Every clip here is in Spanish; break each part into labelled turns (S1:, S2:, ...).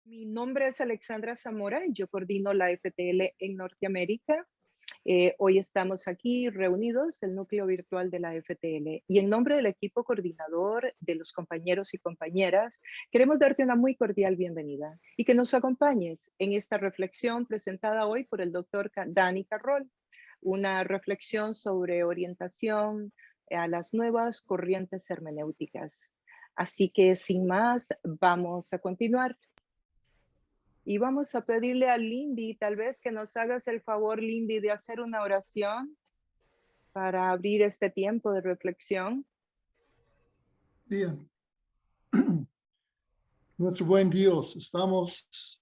S1: Mi nombre es Alexandra Zamora y yo coordino la FTL en Norteamérica. Hoy estamos aquí reunidos, el núcleo virtual de la FTL, y en nombre del equipo coordinador, de los compañeros y compañeras, queremos darte una muy cordial bienvenida y que nos acompañes en esta reflexión presentada hoy por el doctor Dani Carroll, una reflexión sobre orientación a las nuevas corrientes hermenéuticas. Así que sin más, vamos a continuar. Y vamos a pedirle a Lindy, tal vez que nos hagas el favor, Lindy, de hacer una oración para abrir este tiempo de reflexión.
S2: Bien. Nuestro buen Dios, estamos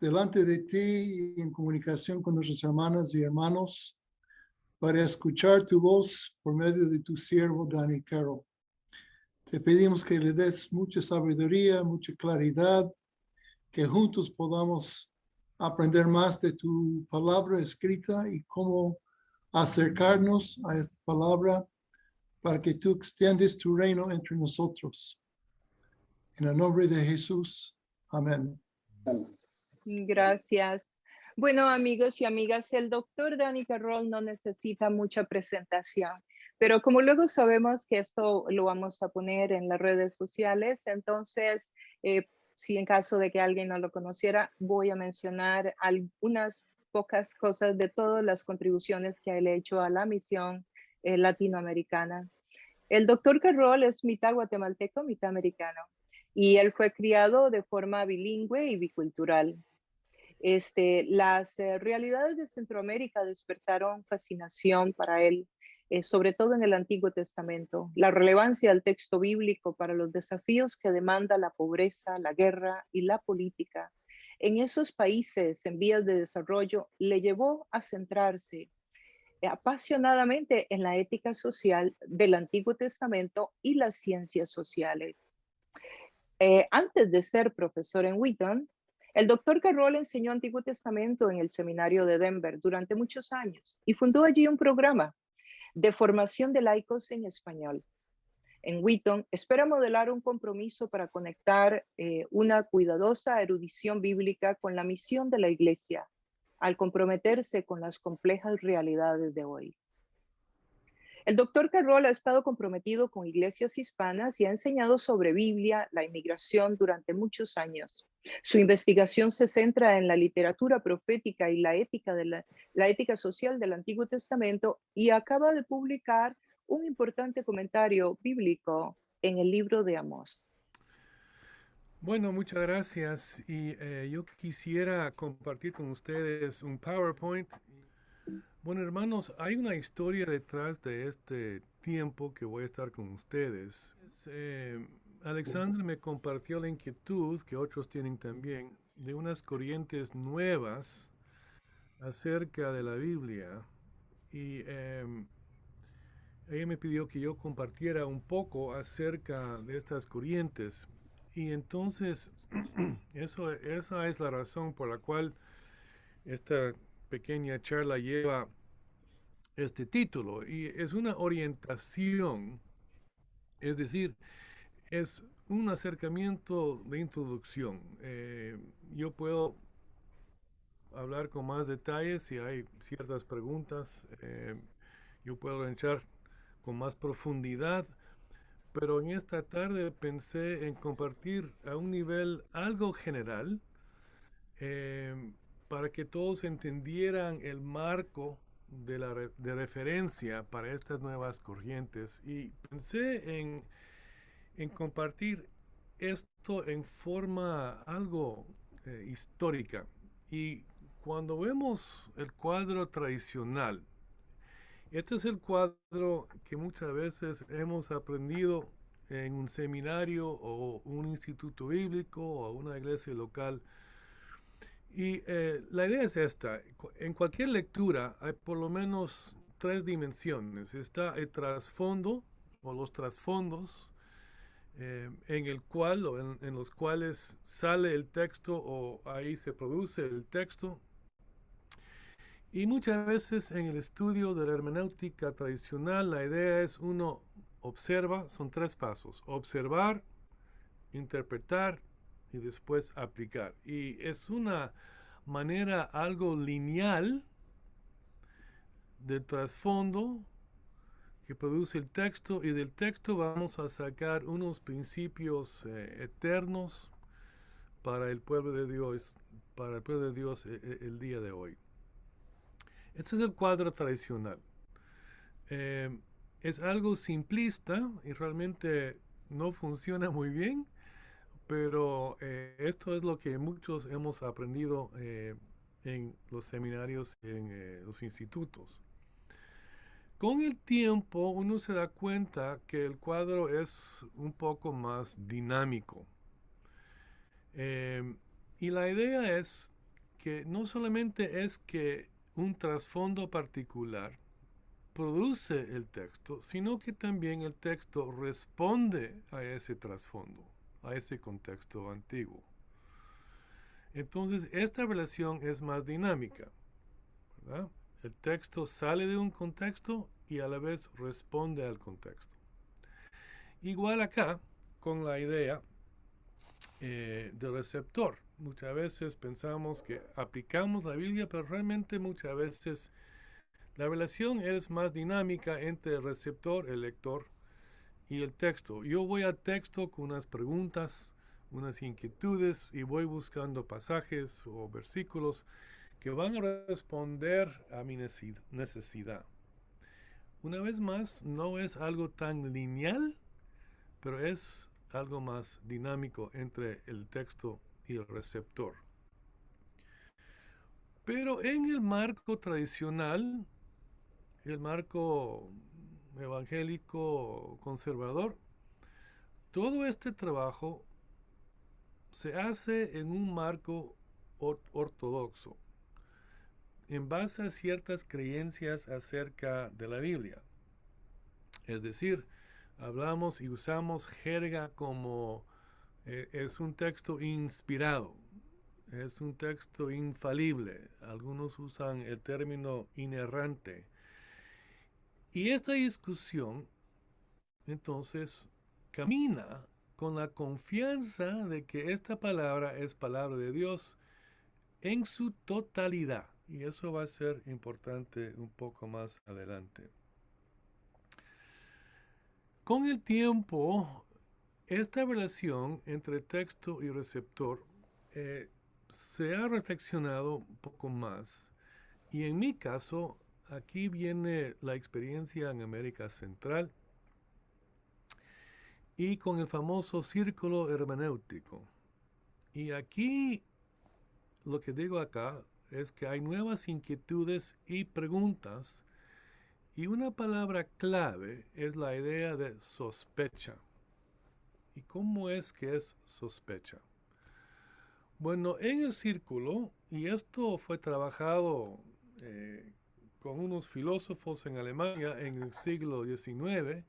S2: delante de ti en comunicación con nuestras hermanas y hermanos para escuchar tu voz por medio de tu siervo Danny Carroll. Te pedimos que le des mucha sabiduría, mucha claridad, que juntos podamos aprender más de tu palabra escrita y cómo acercarnos a esta palabra para que tú extiendes tu reino entre nosotros. En el nombre de Jesús. Amén.
S1: Gracias. Bueno, amigos y amigas, el doctor Dani Carroll no necesita mucha presentación, pero como luego sabemos que esto lo vamos a poner en las redes sociales, entonces, si en caso de que alguien no lo conociera, voy a mencionar algunas pocas cosas de todas las contribuciones que él ha hecho a la misión latinoamericana. El doctor Carroll es mitad guatemalteco, mitad americano, y él fue criado de forma bilingüe y bicultural. Las realidades de Centroamérica despertaron fascinación para él, sobre todo en el Antiguo Testamento. La relevancia del texto bíblico para los desafíos que demanda la pobreza, la guerra y la política en esos países en vías de desarrollo le llevó a centrarse apasionadamente en la ética social del Antiguo Testamento y las ciencias sociales. Antes de ser profesor en Wheaton, el doctor Carroll enseñó Antiguo Testamento en el seminario de Denver durante muchos años y fundó allí un programa de formación de laicos en español. En Wheaton espera modelar un compromiso para conectar una cuidadosa erudición bíblica con la misión de la Iglesia, al comprometerse con las complejas realidades de hoy. El doctor Carroll ha estado comprometido con iglesias hispanas y ha enseñado sobre Biblia, la inmigración durante muchos años. Su investigación se centra en la literatura profética y la ética, la ética social del Antiguo Testamento y acaba de publicar un importante comentario bíblico en el libro de Amós.
S3: Bueno, muchas gracias. Y yo quisiera compartir con ustedes un PowerPoint. Bueno, hermanos, hay una historia detrás de este tiempo que voy a estar con ustedes. Alexander me compartió la inquietud, que otros tienen también, de unas corrientes nuevas acerca de la Biblia. Y ella me pidió que yo compartiera un poco acerca de estas corrientes. Y entonces, esa es la razón por la cual esta pequeña charla lleva este título. Y es una orientación, es decir, es un acercamiento de introducción. Yo puedo hablar con más detalles si hay ciertas preguntas. Yo puedo entrar con más profundidad. Pero en esta tarde pensé en compartir a un nivel algo general eh, para que todos entendieran el marco de referencia para estas nuevas corrientes. Y pensé en compartir esto en forma algo histórica. Y cuando vemos el cuadro tradicional, este es el cuadro que muchas veces hemos aprendido en un seminario o un instituto bíblico o una iglesia local. Y la idea es esta. En cualquier lectura hay por lo menos tres dimensiones. Está el trasfondo o los trasfondos en el cual o en los cuales sale el texto o ahí se produce el texto. Y muchas veces en el estudio de la hermenéutica tradicional la idea es uno observa, son tres pasos: observar, interpretar y después aplicar. Y es una manera algo lineal de trasfondo que produce el texto, y del texto vamos a sacar unos principios eternos para el pueblo de Dios, el día de hoy. Este es el cuadro tradicional. Es algo simplista y realmente no funciona muy bien, pero esto es lo que muchos hemos aprendido en los seminarios, en los institutos. Con el tiempo uno se da cuenta que el cuadro es un poco más dinámico. Y la idea es que no solamente es que un trasfondo particular produce el texto, sino que también el texto responde a ese trasfondo, a ese contexto antiguo. Entonces, esta relación es más dinámica, ¿verdad? El texto sale de un contexto y a la vez responde al contexto. Igual acá, con la idea del receptor. Muchas veces pensamos que aplicamos la Biblia, pero realmente muchas veces la relación es más dinámica entre el receptor, el lector y el texto. Yo voy al texto con unas preguntas, unas inquietudes, y voy buscando pasajes o versículos que van a responder a mi necesidad. Una vez más, no es algo tan lineal, pero es algo más dinámico entre el texto y el receptor. Pero en el marco tradicional, el marco evangélico conservador, todo este trabajo se hace en un marco ortodoxo, en base a ciertas creencias acerca de la Biblia. Es decir, hablamos y usamos jerga como es un texto inspirado, es un texto infalible. Algunos usan el término inerrante. Y esta discusión, entonces, camina con la confianza de que esta palabra es palabra de Dios en su totalidad. Y eso va a ser importante un poco más adelante. Con el tiempo, esta relación entre texto y receptor se ha reflexionado un poco más. Y en mi caso, aquí viene la experiencia en América Central y con el famoso círculo hermenéutico. Y aquí, lo que digo acá es que hay nuevas inquietudes y preguntas, y una palabra clave es la idea de sospecha. ¿Y cómo es que es sospecha? Bueno, en el círculo, y esto fue trabajado con unos filósofos en Alemania en el siglo XIX,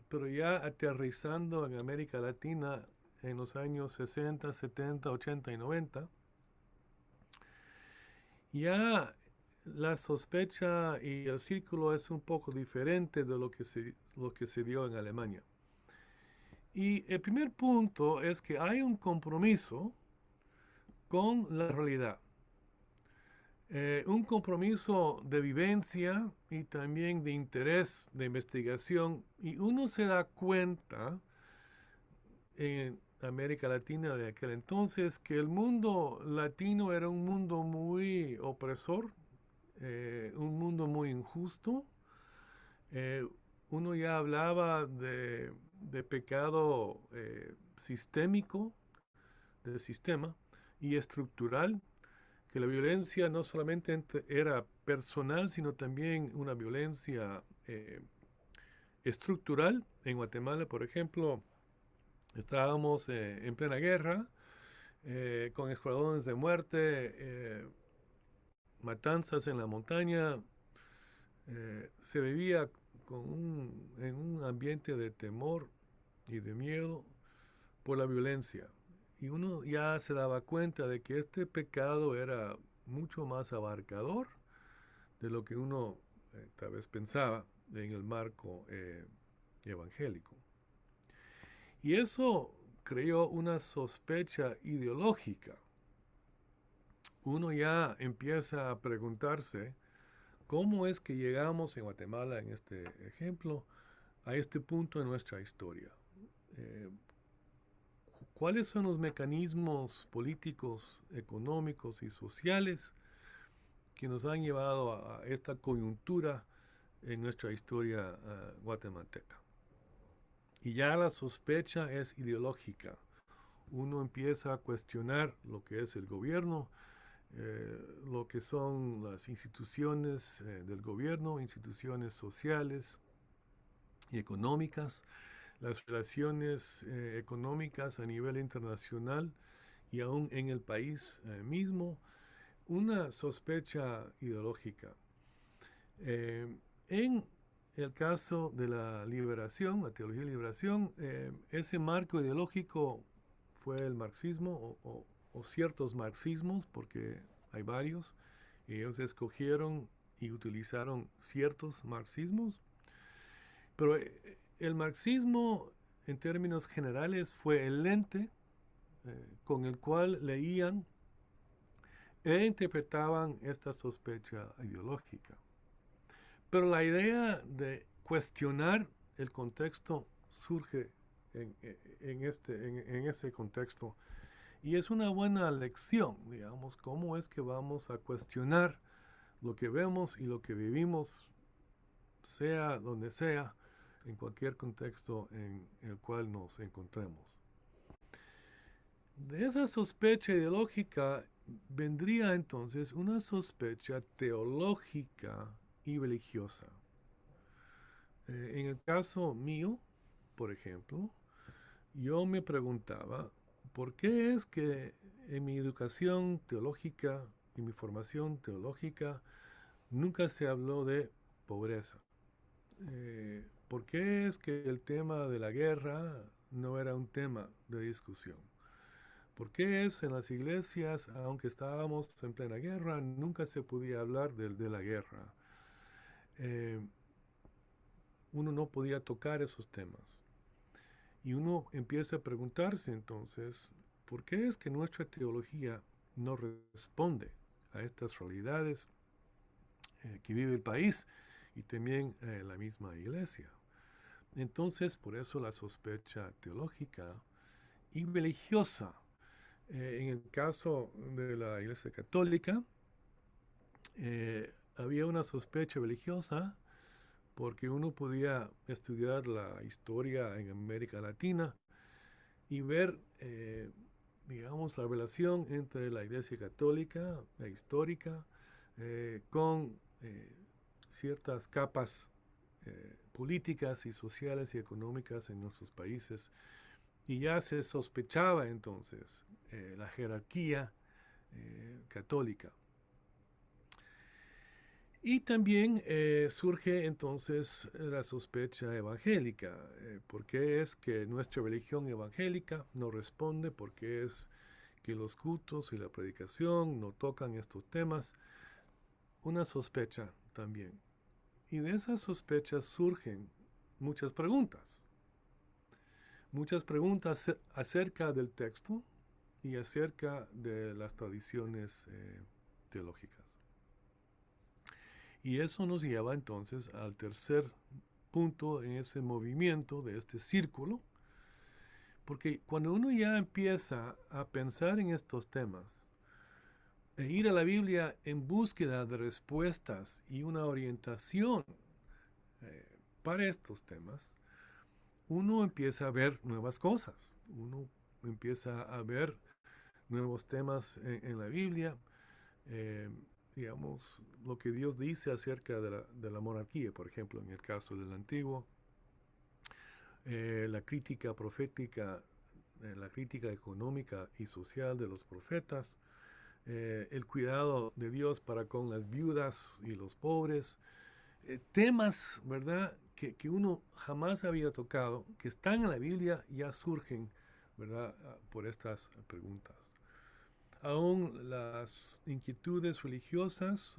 S3: pero ya aterrizando en América Latina en los años 60, 70, 80 y 90, ya la sospecha y el círculo es un poco diferente de lo que se dio en Alemania. Y el primer punto es que hay un compromiso con la realidad. Un compromiso de vivencia y también de interés, de investigación, y uno se da cuenta en América Latina de aquel entonces que el mundo latino era un mundo muy opresor, un mundo muy injusto. Uno ya hablaba de pecado sistémico, del sistema, y estructural, que la violencia no solamente era personal, sino también una violencia estructural. En Guatemala, por ejemplo, estábamos en plena guerra, con escuadrones de muerte, matanzas en la montaña. Se vivía en un ambiente de temor y de miedo por la violencia. Y uno ya se daba cuenta de que este pecado era mucho más abarcador de lo que uno tal vez pensaba en el marco evangélico. Y eso creó una sospecha ideológica. Uno ya empieza a preguntarse cómo es que llegamos en Guatemala, en este ejemplo, a este punto en nuestra historia. ¿Cuáles son los mecanismos políticos, económicos y sociales que nos han llevado a esta coyuntura en nuestra historia guatemalteca? Y ya la sospecha es ideológica. Uno empieza a cuestionar lo que es el gobierno, lo que son las instituciones del gobierno, instituciones sociales y económicas, las relaciones económicas a nivel internacional y aún en el país mismo, una sospecha ideológica. En el caso de la liberación, la teología de liberación, ese marco ideológico fue el marxismo o ciertos marxismos, porque hay varios. Ellos escogieron y utilizaron ciertos marxismos, pero el marxismo en términos generales fue el lente con el cual leían e interpretaban esta sospecha ideológica. Pero la idea de cuestionar el contexto surge en ese contexto. Y es una buena lección, digamos, cómo es que vamos a cuestionar lo que vemos y lo que vivimos, sea donde sea, en cualquier contexto en el cual nos encontremos. De esa sospecha ideológica vendría entonces una sospecha teológica y religiosa. En el caso mío, por ejemplo, yo me preguntaba, ¿por qué es que en mi educación teológica y mi formación teológica nunca se habló de pobreza? ¿Por qué es que el tema de la guerra no era un tema de discusión? ¿Por qué es en las iglesias, aunque estábamos en plena guerra, nunca se podía hablar de la guerra? Uno no podía tocar esos temas. Y uno empieza a preguntarse entonces, ¿por qué es que nuestra teología no responde a estas realidades que vive el país y también la misma iglesia? Entonces, por eso la sospecha teológica y religiosa. En el caso de la Iglesia Católica, había una sospecha religiosa porque uno podía estudiar la historia en América Latina y ver, digamos, la relación entre la Iglesia Católica, la histórica, con ciertas capas políticas y sociales y económicas en nuestros países. Y ya se sospechaba entonces la jerarquía católica. Y también surge entonces la sospecha evangélica. ¿Por qué es que nuestra religión evangélica no responde? ¿Por qué es que los cultos y la predicación no tocan estos temas? Una sospecha también. Y de esas sospechas surgen muchas preguntas. Muchas preguntas acerca del texto y acerca de las tradiciones teológicas. Y eso nos lleva entonces al tercer punto en ese movimiento de este círculo, porque cuando uno ya empieza a pensar en estos temas e ir a la Biblia en búsqueda de respuestas y una orientación para estos temas, uno empieza a ver nuevas cosas, uno empieza a ver nuevos temas en la Biblia, digamos, lo que Dios dice acerca de la monarquía, por ejemplo, en el caso del Antiguo, la crítica profética, la crítica económica y social de los profetas, el cuidado de Dios para con las viudas y los pobres, temas, ¿verdad?, que uno jamás había tocado, que están en la Biblia, ya surgen, ¿verdad?, por estas preguntas. Aún las inquietudes religiosas,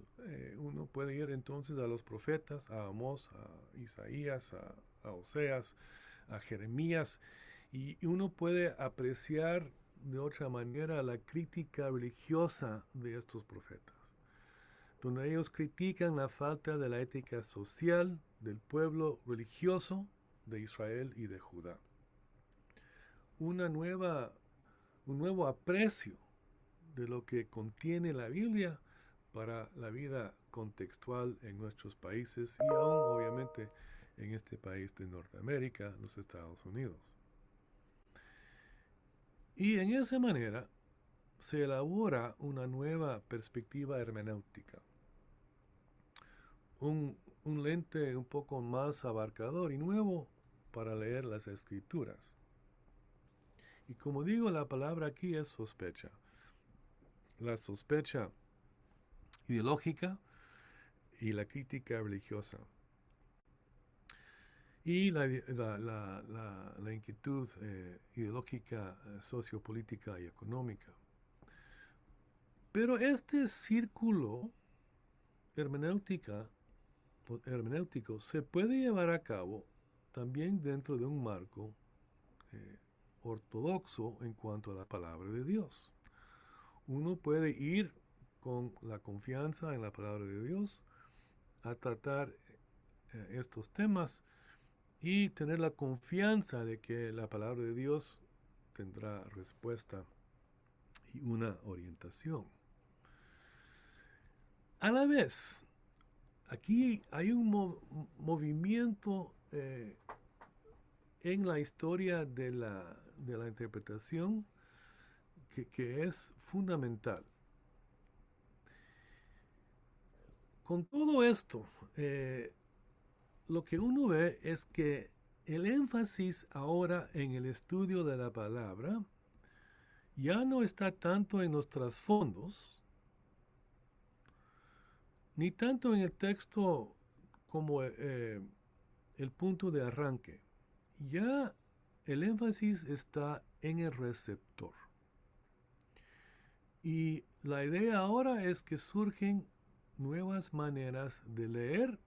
S3: uno puede ir entonces a los profetas, a Amós, a Isaías, a Oseas, a Jeremías, Y uno puede apreciar de otra manera la crítica religiosa de estos profetas, donde ellos critican la falta de la ética social del pueblo religioso de Israel y de Judá. Un nuevo aprecio de lo que contiene la Biblia para la vida contextual en nuestros países y aún obviamente en este país de Norteamérica, los Estados Unidos. Y en esa manera se elabora una nueva perspectiva hermenéutica, un lente un poco más abarcador y nuevo para leer las escrituras. Y como digo, la palabra aquí es sospecha. La sospecha ideológica y la crítica religiosa. Y la inquietud ideológica, sociopolítica y económica. Pero este círculo hermenéutico se puede llevar a cabo también dentro de un marco ortodoxo en cuanto a la palabra de Dios. Uno puede ir con la confianza en la palabra de Dios a tratar estos temas y tener la confianza de que la palabra de Dios tendrá respuesta y una orientación. A la vez, aquí hay un movimiento en la historia de la interpretación que es fundamental. Con todo esto, lo que uno ve es que el énfasis ahora en el estudio de la palabra ya no está tanto en los trasfondos, ni tanto en el texto como el punto de arranque. Ya el énfasis está en el receptor. Y la idea ahora es que surgen nuevas maneras de leer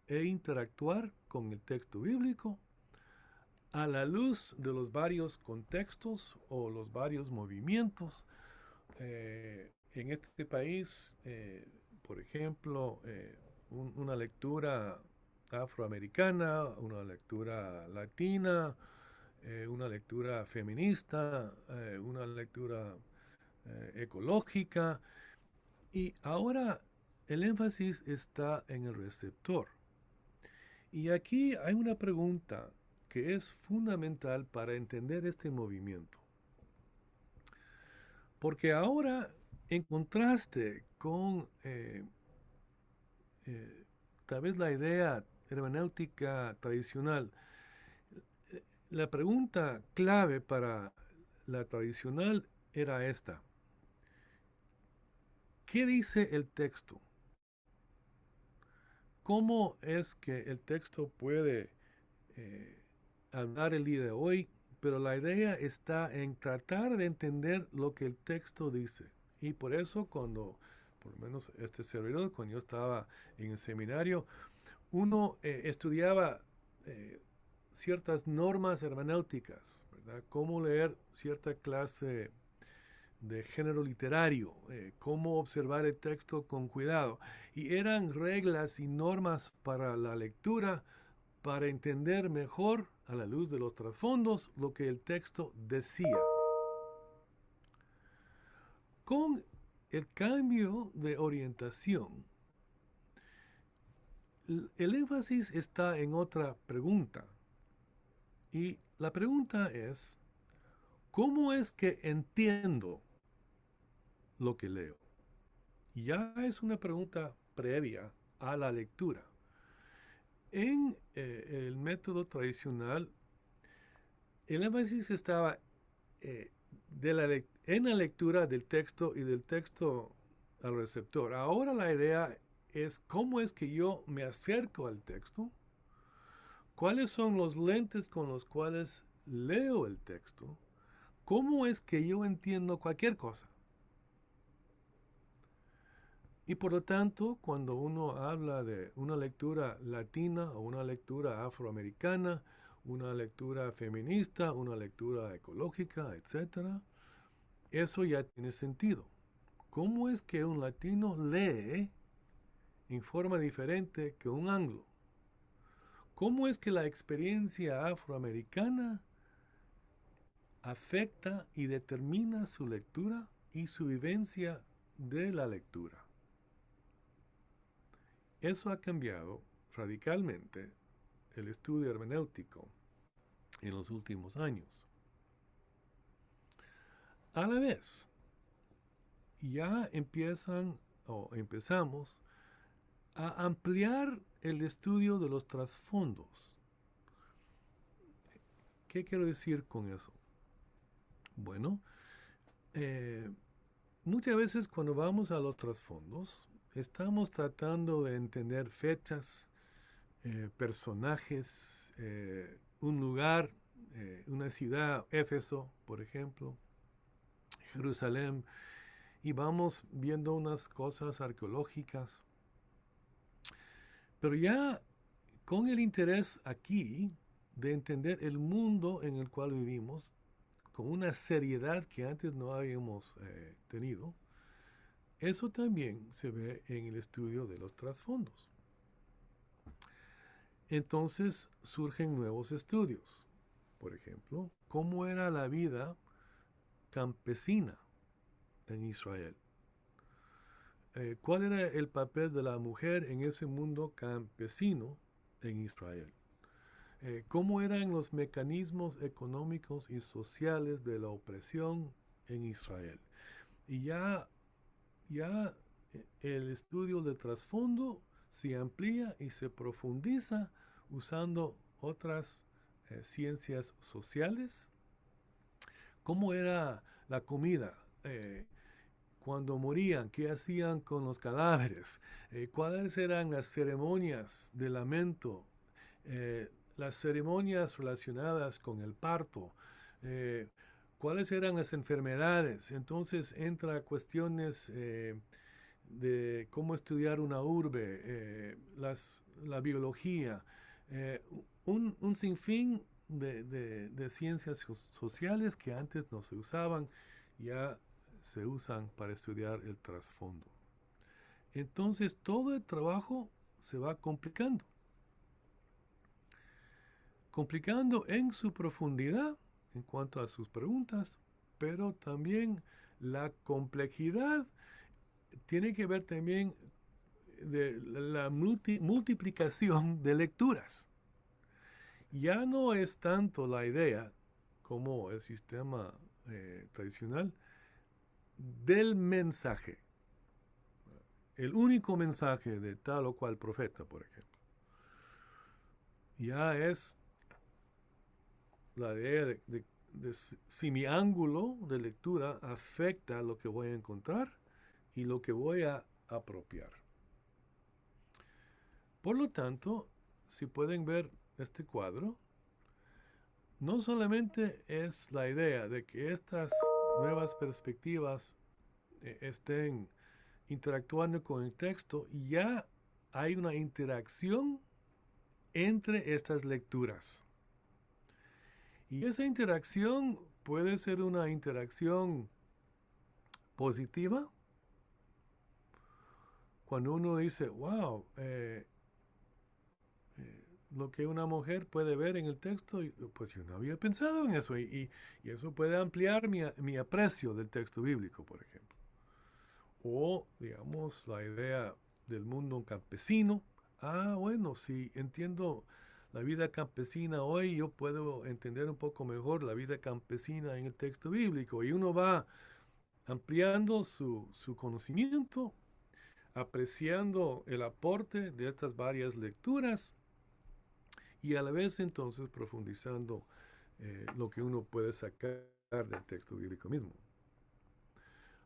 S3: e interactuar con el texto bíblico a la luz de los varios contextos o los varios movimientos. En este país, por ejemplo, una lectura afroamericana, una lectura latina, una lectura feminista, una lectura ecológica, y ahora el énfasis está en el receptor. Y aquí hay una pregunta que es fundamental para entender este movimiento. Porque ahora, en contraste con tal vez la idea hermenéutica tradicional, la pregunta clave para la tradicional era esta: ¿qué dice el texto? ¿Cómo es que el texto puede hablar el día de hoy? Pero la idea está en tratar de entender lo que el texto dice. Y por eso cuando, por lo menos este servidor, cuando yo estaba en el seminario, uno estudiaba ciertas normas hermenéuticas, ¿verdad? Cómo leer cierta clase de género literario, cómo observar el texto con cuidado. Y eran reglas y normas para la lectura, para entender mejor, a la luz de los trasfondos, lo que el texto decía. Con el cambio de orientación, el énfasis está en otra pregunta. Y la pregunta es: ¿cómo es que entiendo lo que leo? Y ya es una pregunta previa a la lectura. En el método tradicional, el énfasis estaba en la lectura del texto y del texto al receptor. Ahora la idea es cómo es que yo me acerco al texto, cuáles son los lentes con los cuales leo el texto, cómo es que yo entiendo cualquier cosa. Y por lo tanto, cuando uno habla de una lectura latina o una lectura afroamericana, una lectura feminista, una lectura ecológica, etc. Eso ya tiene sentido. ¿Cómo es que un latino lee en forma diferente que un anglo? ¿Cómo es que la experiencia afroamericana afecta y determina su lectura y su vivencia de la lectura? Eso ha cambiado radicalmente el estudio hermenéutico en los últimos años. A la vez, ya empezamos a ampliar el estudio de los trasfondos. ¿Qué quiero decir con eso? Bueno, muchas veces cuando vamos a los trasfondos, estamos tratando de entender fechas, personajes, un lugar, una ciudad, Éfeso, por ejemplo, Jerusalén, y vamos viendo unas cosas arqueológicas. Pero ya con el interés aquí de entender el mundo en el cual vivimos, con una seriedad que antes no habíamos tenido, eso también se ve en el estudio de los trasfondos. Entonces surgen nuevos estudios. Por ejemplo, ¿cómo era la vida campesina en Israel? ¿Cuál era el papel de la mujer en ese mundo campesino en Israel? ¿Cómo eran los mecanismos económicos y sociales de la opresión en Israel? Y ya el estudio de trasfondo se amplía y se profundiza usando otras ciencias sociales. ¿Cómo era la comida? Cuando morían, ¿qué hacían con los cadáveres? ¿Cuáles eran las ceremonias de lamento? Las ceremonias relacionadas con el parto. ¿Cuáles eran las enfermedades? Entonces entra cuestiones de cómo estudiar una urbe, la biología, un sinfín de ciencias sociales que antes no se usaban, ya se usan para estudiar el trasfondo. Entonces todo el trabajo se va complicando en su profundidad en cuanto a sus preguntas, pero también la complejidad tiene que ver también de la multiplicación de lecturas. Ya no es tanto la idea, como el sistema tradicional, del mensaje. El único mensaje de tal o cual profeta, por ejemplo. Ya es la idea de si mi ángulo de lectura afecta lo que voy a encontrar y lo que voy a apropiar. Por lo tanto, si pueden ver este cuadro, no solamente es la idea de que estas nuevas perspectivas estén interactuando con el texto, ya hay una interacción entre estas lecturas. Y esa interacción puede ser una interacción positiva. Cuando uno dice, wow, lo que una mujer puede ver en el texto, pues yo no había pensado en eso. Y eso puede ampliar mi aprecio del texto bíblico, por ejemplo. O, digamos, la idea del mundo campesino. Bueno, si entiendo la vida campesina hoy, yo puedo entender un poco mejor la vida campesina en el texto bíblico. Y uno va ampliando su conocimiento, apreciando el aporte de estas varias lecturas y a la vez entonces profundizando lo que uno puede sacar del texto bíblico mismo.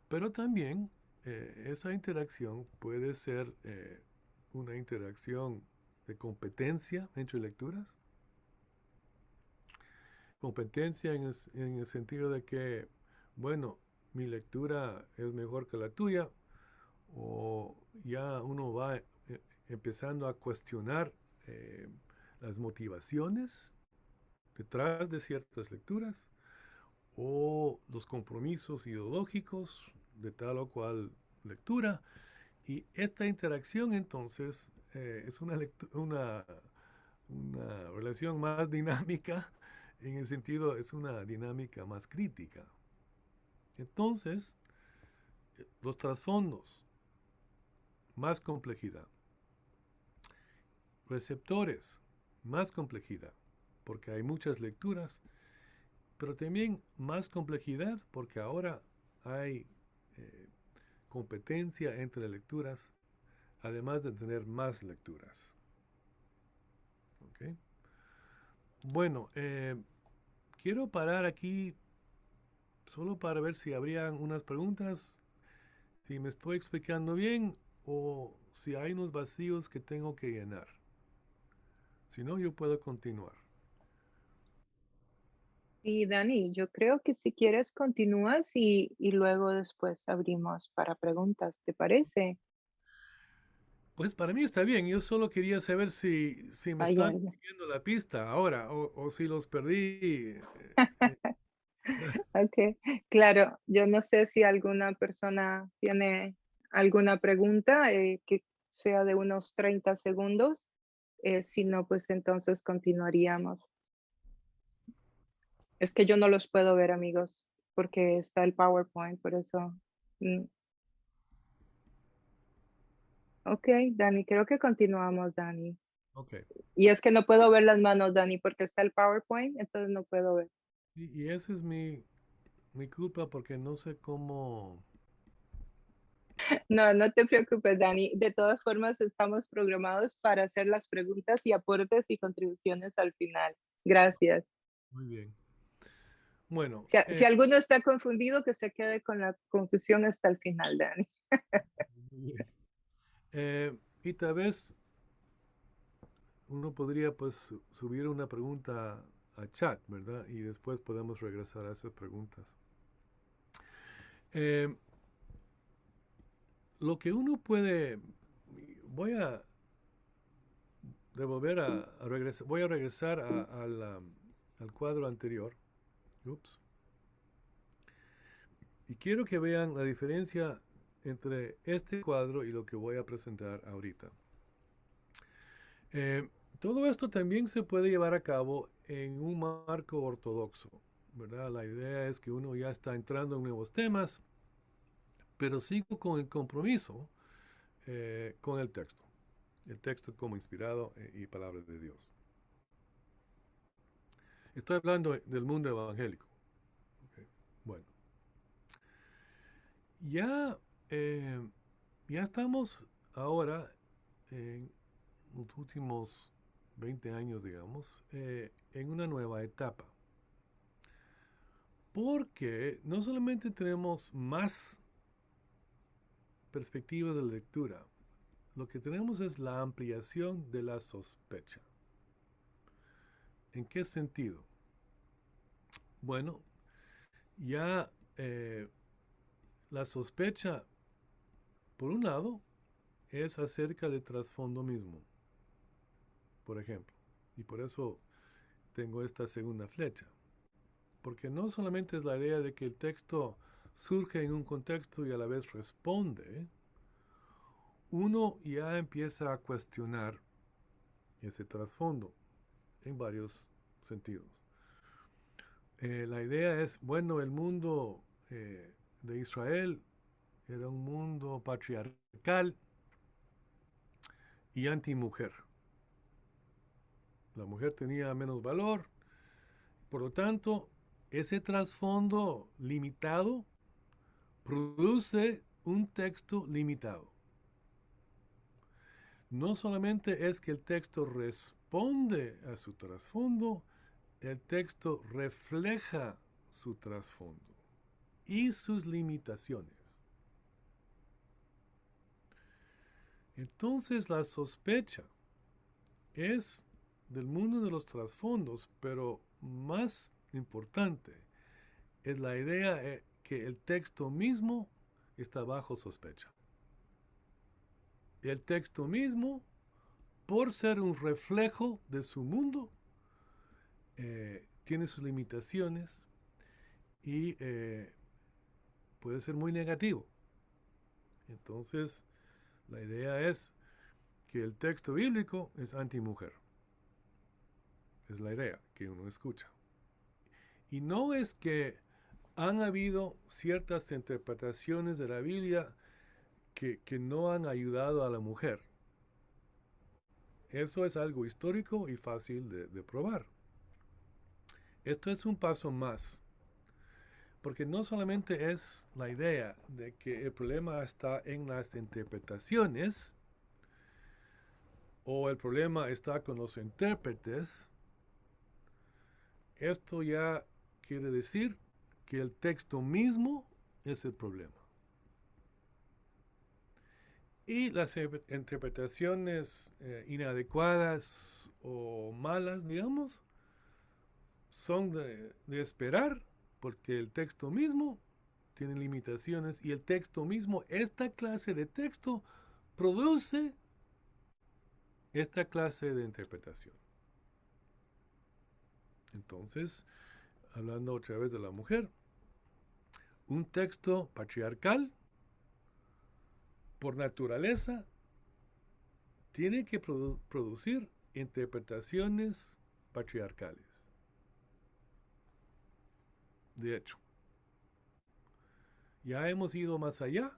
S3: Pero también esa interacción puede ser una interacción de competencia entre lecturas. Competencia en el sentido de que, bueno, mi lectura es mejor que la tuya, o ya uno va empezando a cuestionar las motivaciones detrás de ciertas lecturas o los compromisos ideológicos de tal o cual lectura. Y esta interacción entonces es una relación más dinámica, en el sentido es una dinámica más crítica. Entonces, los trasfondos, más complejidad. Receptores, más complejidad, porque hay muchas lecturas, pero también más complejidad porque ahora hay competencia entre lecturas, además de tener más lecturas. ¿Okay? Bueno, quiero parar aquí solo para ver si habrían unas preguntas, si me estoy explicando bien o si hay unos vacíos que tengo que llenar. Si no, yo puedo continuar.
S1: Y Dani, yo creo que si quieres continúas y luego después abrimos para preguntas, ¿te parece?
S3: Pues para mí está bien, yo solo quería saber si me
S1: Ay,
S3: están
S1: ay,
S3: siguiendo la pista ahora o si los perdí.
S1: ay. Ok, claro, yo no sé si alguna persona tiene alguna pregunta que sea de unos 30 segundos. Si no, pues entonces continuaríamos. Es que yo no los puedo ver, amigos, porque está el PowerPoint, por eso. mm, Ok, Dani, creo que continuamos, Dani.
S3: Ok,
S1: Y es que no puedo ver las manos, Dani, porque está el PowerPoint, entonces no puedo ver.
S3: y esa es mi culpa porque no sé cómo.
S1: No, no te preocupes, Dani. De todas formas, estamos programados para hacer las preguntas y aportes y contribuciones al final. Gracias.
S3: Muy bien. Bueno,
S1: Si alguno está confundido, que se quede con la confusión hasta el final, Dani.
S3: muy bien. Y tal vez uno podría pues subir una pregunta a chat, ¿verdad? Y después podemos regresar a esas preguntas. Eh, lo que uno puede, voy a devolver a regresar, voy a regresar al cuadro anterior. Ups. Y quiero que vean la diferencia entre este cuadro y lo que voy a presentar ahorita. Eh, todo esto también se puede llevar a cabo en un marco ortodoxo, ¿verdad? La idea es que uno ya está entrando en nuevos temas, pero sigo con el compromiso con el texto como inspirado y palabra de Dios. Estoy hablando del mundo evangélico. Okay. Bueno, ya, eh, ya estamos ahora en los últimos 20 años, digamos, en una nueva etapa. Porque no solamente tenemos más perspectivas de lectura, lo que tenemos es la ampliación de la sospecha. ¿En qué sentido? Bueno, ya la sospecha, por un lado, es acerca del trasfondo mismo, por ejemplo. Y por eso tengo esta segunda flecha. Porque no solamente es la idea de que el texto surge en un contexto y a la vez responde, uno ya empieza a cuestionar ese trasfondo en varios sentidos. La idea es, bueno, el mundo de Israel era un mundo patriarcal y antimujer. La mujer tenía menos valor, por lo tanto, ese trasfondo limitado produce un texto limitado. No solamente es que el texto responde a su trasfondo, el texto refleja su trasfondo y sus limitaciones. Entonces la sospecha es del mundo de los trasfondos, pero más importante es la idea que el texto mismo está bajo sospecha. El texto mismo, por ser un reflejo de su mundo, tiene sus limitaciones y puede ser muy negativo. Entonces, la idea es que el texto bíblico es antimujer. Es la idea que uno escucha. Y no es que han habido ciertas interpretaciones de la Biblia que no han ayudado a la mujer. Eso es algo histórico y fácil de probar. Esto es un paso más, porque no solamente es la idea de que el problema está en las interpretaciones, o el problema está con los intérpretes. Esto ya quiere decir que el texto mismo es el problema. Y las interpretaciones inadecuadas o malas, digamos, son de esperar, porque el texto mismo tiene limitaciones y el texto mismo, esta clase de texto, produce esta clase de interpretación. Entonces, hablando otra vez de la mujer, un texto patriarcal, por naturaleza, tiene que producir interpretaciones patriarcales. De hecho, ya hemos ido más allá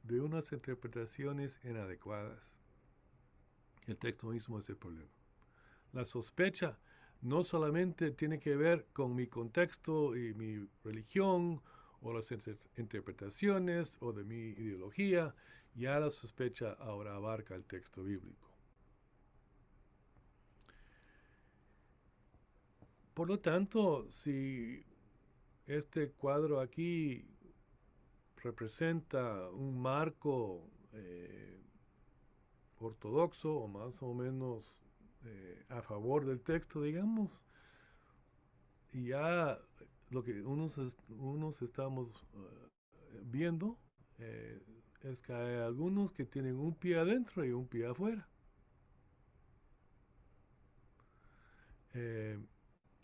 S3: de unas interpretaciones inadecuadas. El texto mismo es el problema. La sospecha no solamente tiene que ver con mi contexto y mi religión o las interpretaciones o de mi ideología, ya la sospecha ahora abarca el texto bíblico. Por lo tanto, si este cuadro aquí representa un marco ortodoxo o más o menos a favor del texto, digamos, y ya lo que unos estamos viendo es que hay algunos que tienen un pie adentro y un pie afuera.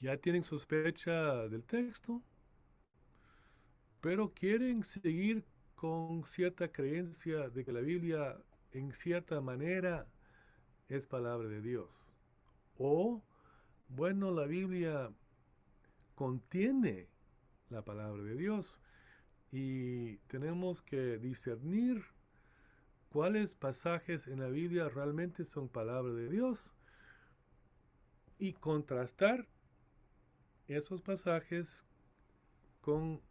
S3: Ya tienen sospecha del texto, pero quieren seguir con cierta creencia de que la Biblia en cierta manera es palabra de Dios. O, bueno, la Biblia contiene la palabra de Dios y tenemos que discernir cuáles pasajes en la Biblia realmente son palabra de Dios y contrastar esos pasajes con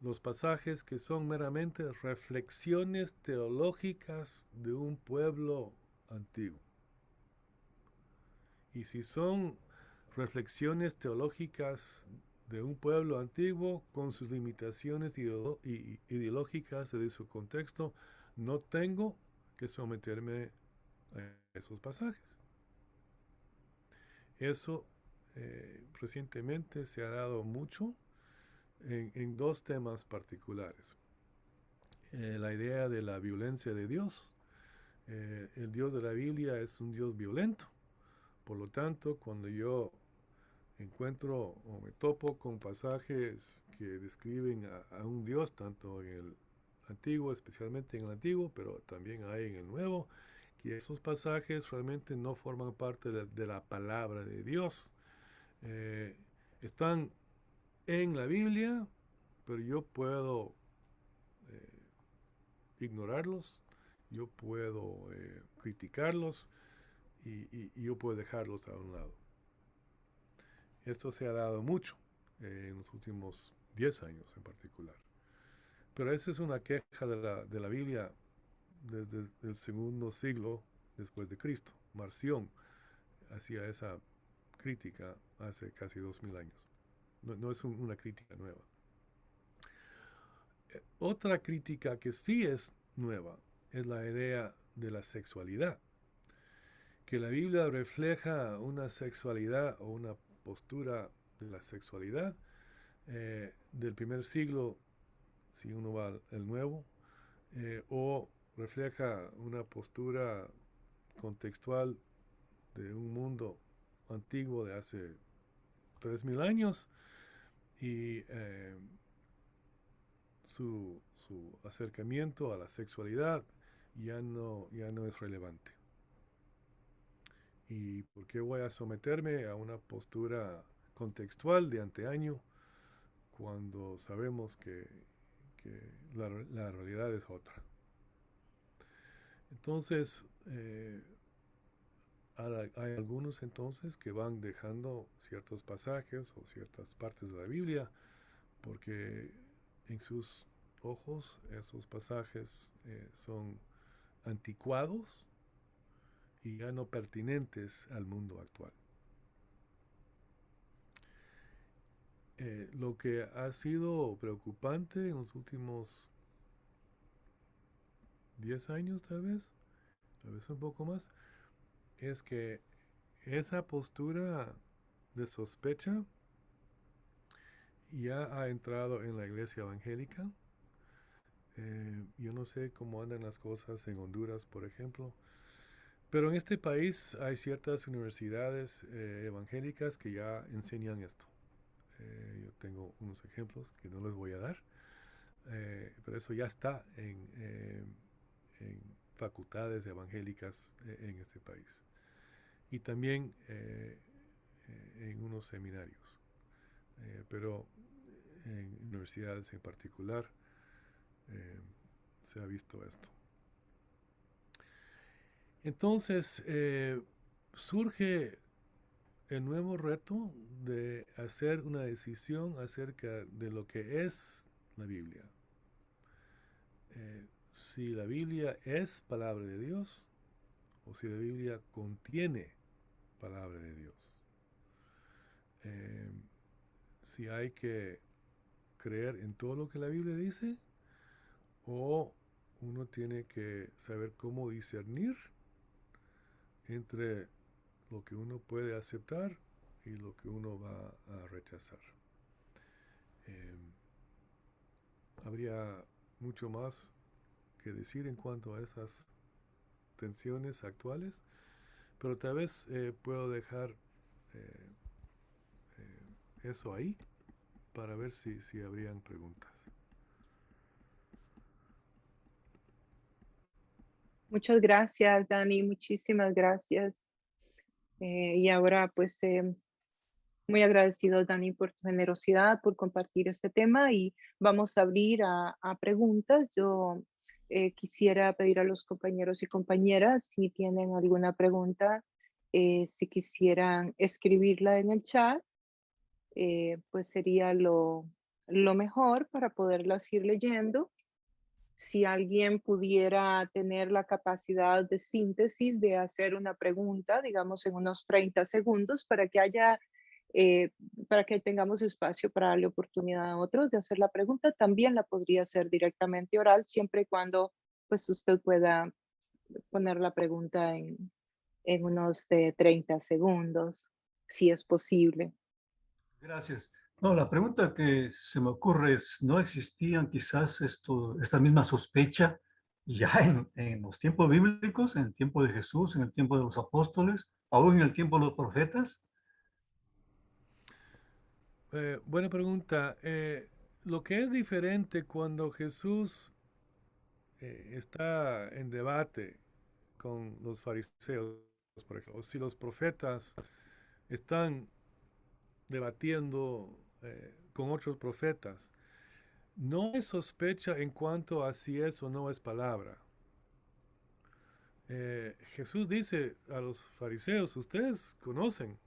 S3: los pasajes que son meramente reflexiones teológicas de un pueblo antiguo. Y si son reflexiones teológicas de un pueblo antiguo con sus limitaciones ideológicas de su contexto, no tengo que someterme a esos pasajes. Eso recientemente se ha dado mucho en dos temas particulares. La idea de la violencia de Dios. El Dios de la Biblia es un Dios violento. Por lo tanto, cuando yo encuentro o me topo con pasajes que describen a un Dios, tanto en el Antiguo, especialmente en el Antiguo, pero también hay en el Nuevo, que esos pasajes realmente no forman parte de la palabra de Dios. Están en la Biblia, pero yo puedo ignorarlos, yo puedo criticarlos y yo puedo dejarlos a un lado. Esto se ha dado mucho en los últimos 10 años en particular. Pero esa es una queja de la Biblia desde el segundo siglo después de Cristo. Marción hacía esa crítica hace casi 2000 años. No es una crítica nueva. Otra crítica que sí es nueva es la idea de la sexualidad. Que la Biblia refleja una sexualidad o una postura de la sexualidad del primer siglo, si uno va al nuevo, o refleja una postura contextual de un mundo antiguo de hace 3000 años y su acercamiento a la sexualidad ya no es relevante. ¿Y por qué voy a someterme a una postura contextual de anteaño cuando sabemos que la realidad es otra? Entonces, hay algunos entonces que van dejando ciertos pasajes o ciertas partes de la Biblia porque en sus ojos esos pasajes son anticuados y ya no pertinentes al mundo actual. Lo que ha sido preocupante en los últimos 10 años tal vez un poco más, es que esa postura de sospecha ya ha entrado en la iglesia evangélica. Yo no sé cómo andan las cosas en Honduras, por ejemplo, pero en este país hay ciertas universidades evangélicas que ya enseñan esto. Yo tengo unos ejemplos que no les voy a dar, pero eso ya está en facultades evangélicas en este país. Y también en unos seminarios, pero en universidades en particular se ha visto esto. Entonces surge el nuevo reto de hacer una decisión acerca de lo que es la Biblia. Si la Biblia es palabra de Dios o si la Biblia contiene palabra de Dios. Si hay que creer en todo lo que la Biblia dice o uno tiene que saber cómo discernir entre lo que uno puede aceptar y lo que uno va a rechazar. Habría mucho más que decir en cuanto a esas tensiones actuales, pero tal vez puedo dejar eso ahí para ver si habrían preguntas.
S1: Muchas gracias, Dani, muchísimas gracias. Y ahora, pues, muy agradecido, Dani, por tu generosidad, por compartir este tema y vamos a abrir a preguntas. Yo quisiera pedir a los compañeros y compañeras si tienen alguna pregunta, si quisieran escribirla en el chat, pues sería lo mejor para poderlas ir leyendo. Si alguien pudiera tener la capacidad de síntesis de hacer una pregunta, digamos en unos 30 segundos, eh, para que tengamos espacio para darle oportunidad a otros de hacer la pregunta, también la podría hacer directamente oral, siempre y cuando pues usted pueda poner la pregunta en unos de 30 segundos, si es posible.
S4: Gracias. No, la pregunta que se me ocurre es, ¿no existían quizás esta misma sospecha ya en los tiempos bíblicos, en el tiempo de Jesús, en el tiempo de los apóstoles, aún en el tiempo de los profetas?
S3: Buena pregunta. Lo que es diferente cuando Jesús está en debate con los fariseos, por ejemplo, o si los profetas están debatiendo con otros profetas, no hay sospecha en cuanto a si es o no es palabra. Jesús dice a los fariseos, ustedes conocen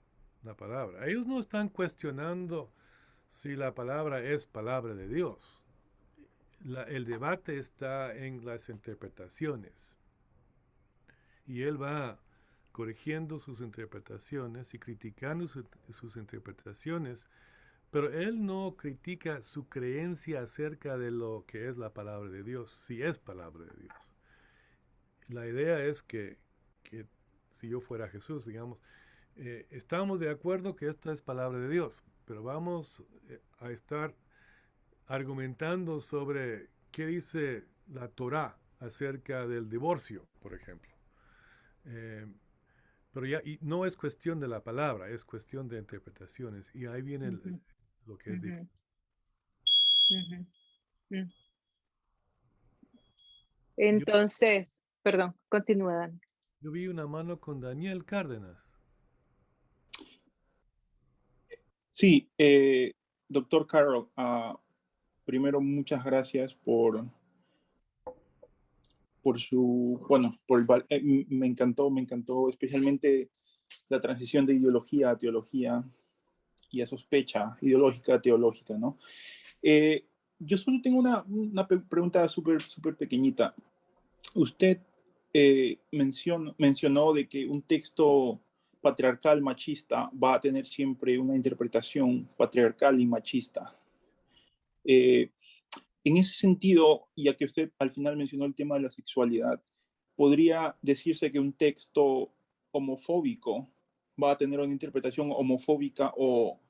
S3: la palabra. Ellos no están cuestionando si la palabra es palabra de Dios. El debate está en las interpretaciones. Y él va corrigiendo sus interpretaciones y criticando sus interpretaciones, pero él no critica su creencia acerca de lo que es la palabra de Dios, si es palabra de Dios. La idea es que si yo fuera Jesús, digamos, estamos de acuerdo que esta es palabra de Dios, pero vamos a estar argumentando sobre qué dice la Torá acerca del divorcio, por ejemplo. Pero ya, y no es cuestión de la palabra, es cuestión de interpretaciones. Y ahí viene
S1: Ujú,
S3: lo que es difícil.
S1: ujú, ujú, mm. Entonces, perdón, continúa, Dani.
S3: Yo vi una mano con Daniel Cárdenas.
S5: Sí, doctor Carroll, primero muchas gracias por su, bueno, me encantó especialmente la transición de ideología a teología y a sospecha ideológica a teológica, ¿no? Eh, yo solo tengo una pregunta súper pequeñita. Usted mencionó de que un texto patriarcal machista va a tener siempre una interpretación patriarcal y machista. Eh, en ese sentido, ya que usted al final mencionó el tema de la sexualidad, ¿podría decirse que un texto homofóbico va a tener una interpretación homofóbica o,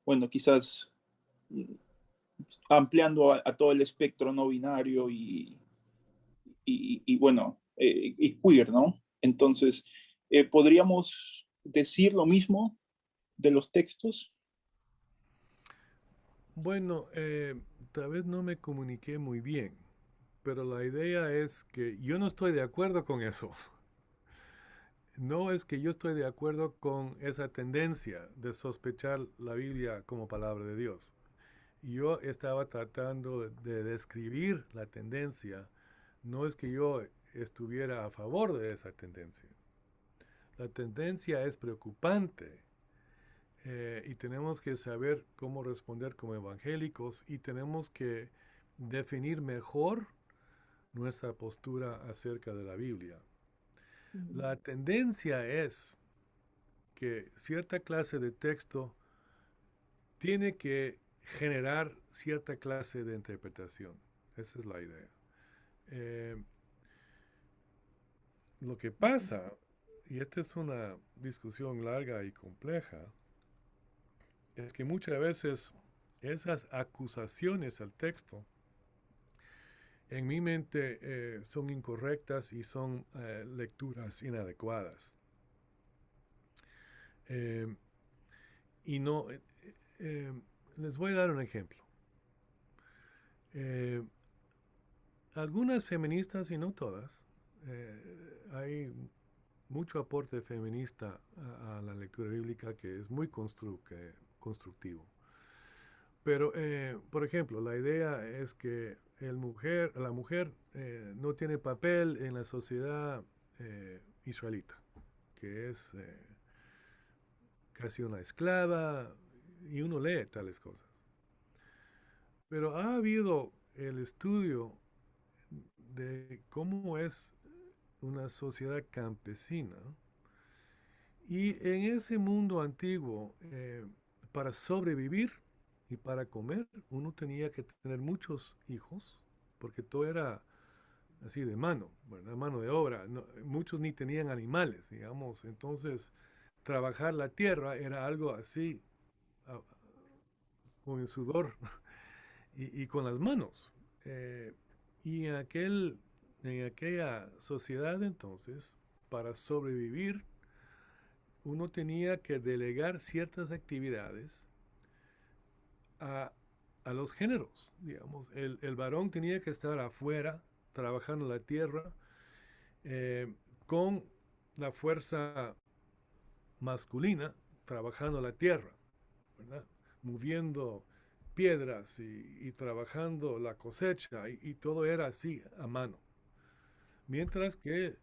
S5: bueno, quizás ampliando a todo el espectro no binario y bueno, y queer, ¿no? Entonces, ¿podríamos decir lo mismo de los textos?
S3: Bueno, tal vez no me comuniqué muy bien, pero la idea es que yo no estoy de acuerdo con eso. No es que yo estoy de acuerdo con esa tendencia de sospechar la Biblia como palabra de Dios. Yo estaba tratando de describir la tendencia. No es que yo estuviera a favor de esa tendencia. La tendencia es preocupante y tenemos que saber cómo responder como evangélicos y tenemos que definir mejor nuestra postura acerca de la Biblia. La tendencia es que cierta clase de texto tiene que generar cierta clase de interpretación. Esa es la idea. Eh, lo que pasa, y esta es una discusión larga y compleja, es que muchas veces esas acusaciones al texto en mi mente son incorrectas y son lecturas inadecuadas. Eh, y no, eh, les voy a dar un ejemplo. Eh, algunas feministas, y no todas, hay mucho aporte feminista a la lectura bíblica que es muy constructivo. Pero, por ejemplo, la idea es que la mujer no tiene papel en la sociedad israelita, que es casi una esclava, y uno lee tales cosas. Pero ha habido el estudio de cómo es una sociedad campesina, y en ese mundo antiguo, para sobrevivir y para comer, uno tenía que tener muchos hijos, porque todo era así de mano, ¿verdad? Mano de obra. No, muchos ni tenían animales, digamos. Entonces, trabajar la tierra era algo así, a- con el sudor y con las manos. Eh, y en aquella sociedad entonces, para sobrevivir, uno tenía que delegar ciertas actividades a, a los géneros, digamos. El varón tenía que estar afuera, trabajando la tierra, eh, con la fuerza masculina, trabajando la tierra, ¿verdad? Moviendo piedras y trabajando la cosecha, y todo era así, a mano. Mientras que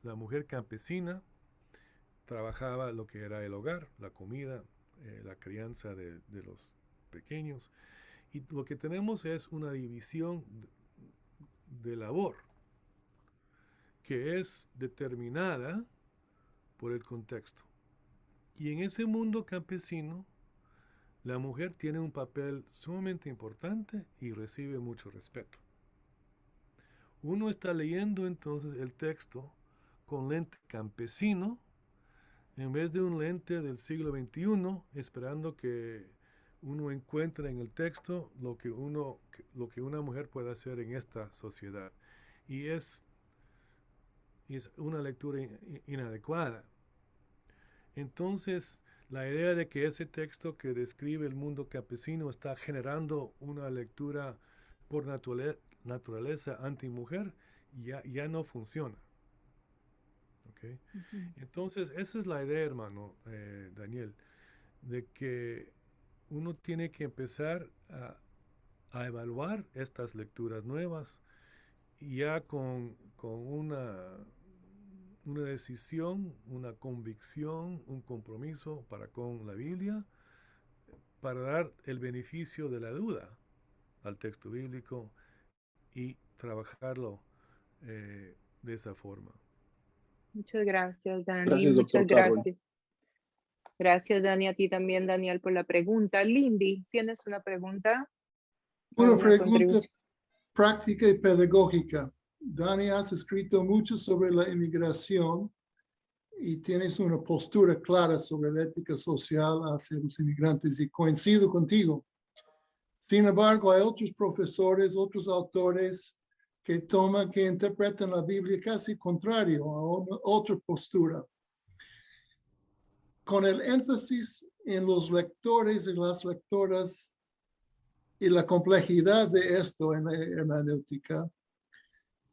S3: la mujer campesina trabajaba lo que era el hogar, la comida, la crianza de los pequeños. Y lo que tenemos es una división de labor que es determinada por el contexto. Y en ese mundo campesino, la mujer tiene un papel sumamente importante y recibe mucho respeto. Uno está leyendo entonces el texto con lente campesino en vez de un lente del siglo XXI, esperando que uno encuentre en el texto lo que una mujer puede hacer en esta sociedad. Y es una lectura inadecuada. Entonces, la idea de que ese texto que describe el mundo campesino está generando una lectura por naturaleza antimujer, ya no funciona. ¿Okay?
S1: Ujú.
S3: Entonces, esa es la idea, hermano Daniel, de que uno tiene que empezar a evaluar estas lecturas nuevas ya con una decisión, una convicción, un compromiso para con la Biblia, para dar el beneficio de la duda al texto bíblico y trabajarlo de esa forma.
S1: Muchas gracias, Dani.
S5: Gracias,
S1: Muchas
S5: doctor Carroll.
S1: gracias. Gracias, Dani, a ti también, Daniel, por la pregunta. Lindy, ¿tienes una pregunta?
S2: Una
S1: ¿Alguna
S2: pregunta
S1: contribución?
S2: práctica y pedagógica. Dani, has escrito mucho sobre la inmigración y tienes una postura clara sobre la ética social hacia los inmigrantes y coincido contigo. Sin embargo, hay otros profesores, otros autores que interpretan la Biblia casi contrario a otra postura. Con el énfasis en los lectores y las lectoras y la complejidad de esto en la hermenéutica,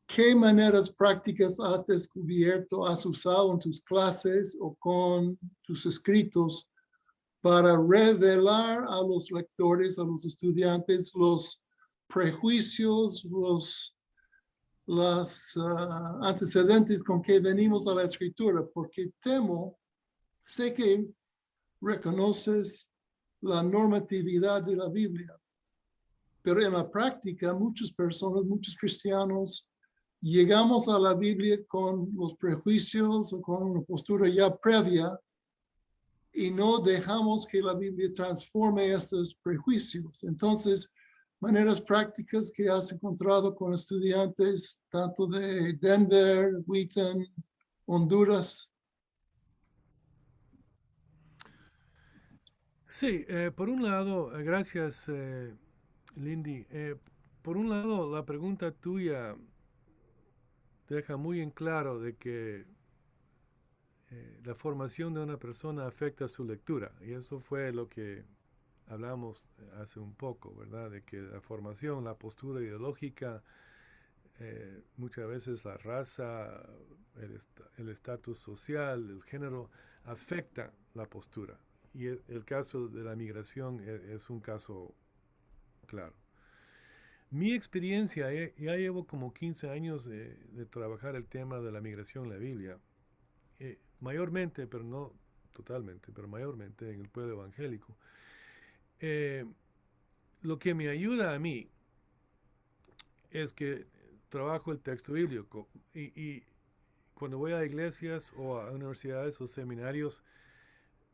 S2: ¿qué maneras prácticas has descubierto, has usado en tus clases o con tus escritos para revelar a los lectores, a los estudiantes, los prejuicios, los antecedentes con que venimos a la escritura? Porque sé que reconoces la normatividad de la Biblia, pero en la práctica muchas personas, muchos cristianos, llegamos a la Biblia con los prejuicios o con una postura ya previa y no dejamos que la Biblia transforme estos prejuicios. Entonces, maneras prácticas que has encontrado con estudiantes tanto de Denver, Wheaton, Honduras.
S3: Sí, por un lado, gracias Lindy. Por un lado, la pregunta tuya deja muy en claro de que la formación de una persona afecta su lectura. Y eso fue lo que hablamos hace un poco, ¿verdad? De que la formación, la postura ideológica, muchas veces la raza, el estatus social, el género, afecta la postura. Y el caso de la migración es un caso claro. Mi experiencia, ya llevo como 15 años de trabajar el tema de la migración en la Biblia, mayormente, pero no totalmente, pero mayormente en el pueblo evangélico. Lo que me ayuda a mí es que trabajo el texto bíblico y cuando voy a iglesias o a universidades o seminarios,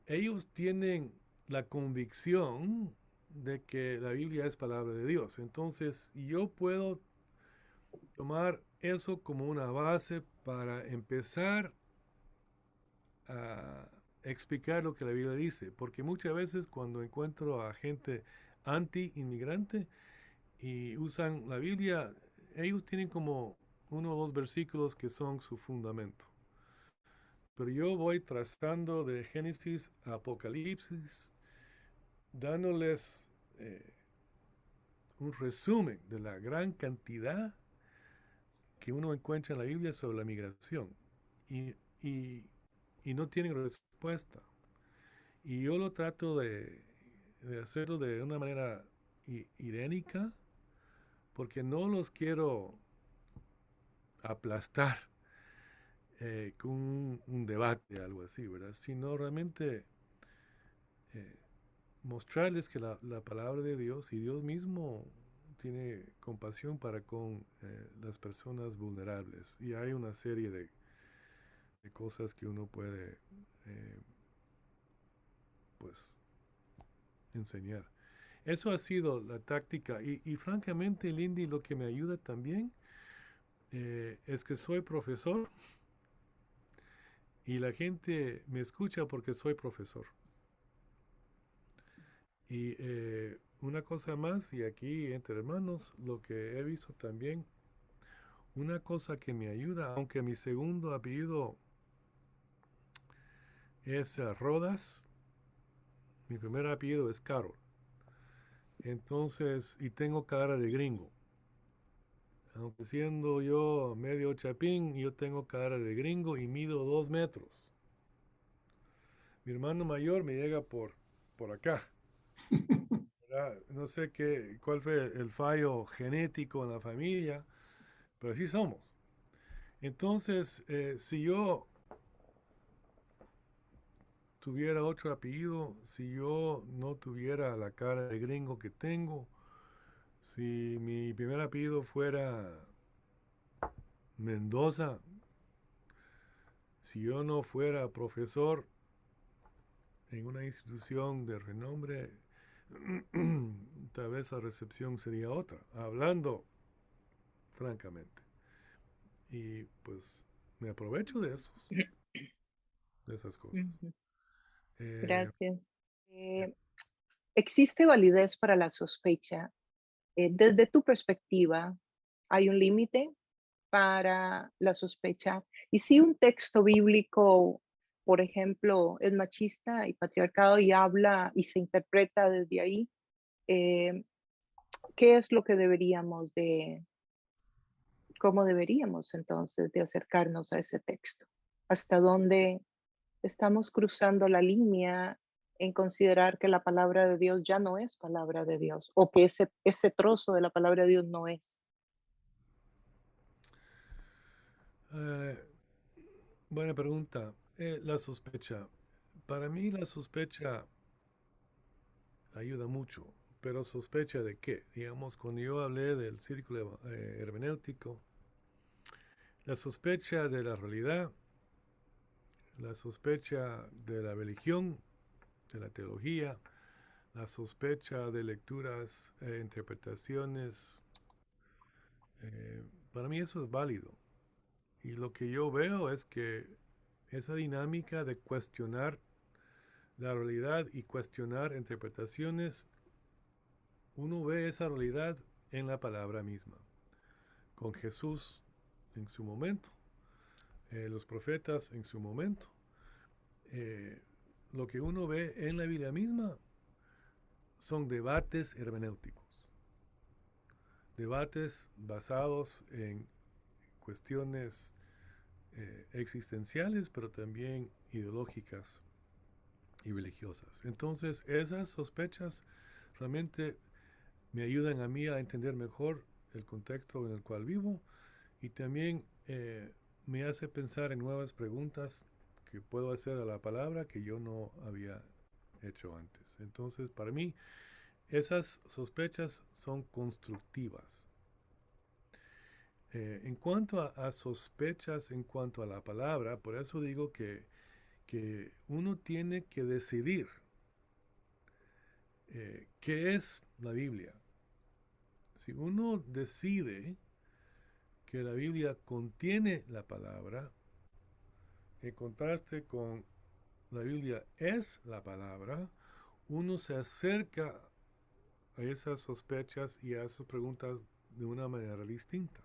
S3: ellos tienen la convicción de que la Biblia es palabra de Dios. Entonces yo puedo tomar eso como una base para empezar a explicar lo que la Biblia dice, porque muchas veces cuando encuentro a gente anti-inmigrante y usan la Biblia, ellos tienen como uno o dos versículos que son su fundamento. Pero yo voy trazando de Génesis a Apocalipsis, dándoles un resumen de la gran cantidad que uno encuentra en la Biblia sobre la migración. Y, y, y no tienen respuesta. Y yo lo trato de hacerlo de una manera irénica, porque no los quiero aplastar con un debate, algo así, ¿verdad? Sino realmente eh, mostrarles que la palabra de Dios y Dios mismo tiene compasión para con las personas vulnerables. Y hay una serie de cosas que uno puede, pues, enseñar. Eso ha sido la táctica y francamente, Lindy, lo que me ayuda también es que soy profesor y la gente me escucha porque soy profesor. Y una cosa más, y aquí entre hermanos, lo que he visto también, una cosa que me ayuda, aunque mi segundo apellido es Rodas. Mi primer apellido es Carol. Entonces, y tengo cara de gringo. Aunque siendo yo medio chapín, yo tengo cara de gringo y mido 2 metros. Mi hermano mayor me llega por acá. ¿Verdad? No sé cuál fue el fallo genético en la familia, pero así somos. Entonces, si yo tuviera otro apellido, si yo no tuviera la cara de gringo que tengo, si mi primer apellido fuera Mendoza, si yo no fuera profesor en una institución de renombre, tal vez la recepción sería otra, hablando francamente. Y pues me aprovecho de esas cosas.
S1: Ujú.
S3: Eh,
S1: Gracias. ¿Existe validez para la sospecha? Desde tu perspectiva, ¿hay un límite para la sospecha? Y si un texto bíblico, por ejemplo, es machista y patriarcado y habla y se interpreta desde ahí, eh, ¿qué es lo que cómo deberíamos entonces de acercarnos a ese texto? ¿Hasta dónde estamos cruzando la línea en considerar que la palabra de Dios ya no es palabra de Dios o que ese trozo de la palabra de Dios no es?
S3: eh, buena pregunta. La sospecha. Para mí la sospecha ayuda mucho, pero sospecha de qué? Digamos, cuando yo hablé del círculo hermenéutico, la sospecha de la realidad, la sospecha de la religión, de la teología, la sospecha de lecturas, interpretaciones, para mí eso es válido. Y lo que yo veo es que esa dinámica de cuestionar la realidad y cuestionar interpretaciones, uno ve esa realidad en la palabra misma, con Jesús en su momento, los profetas en su momento. Lo que uno ve en la Biblia misma son debates hermenéuticos, debates basados en cuestiones existenciales, pero también ideológicas y religiosas. Entonces, esas sospechas realmente me ayudan a mí a entender mejor el contexto en el cual vivo y también me hace pensar en nuevas preguntas que puedo hacer a la palabra que yo no había hecho antes. Entonces, para mí, esas sospechas son constructivas. En cuanto a sospechas, en cuanto a la palabra, por eso digo que uno tiene que decidir qué es la Biblia. Si uno decide que la Biblia contiene la palabra, en contraste con la Biblia es la palabra, uno se acerca a esas sospechas y a esas preguntas de una manera distinta.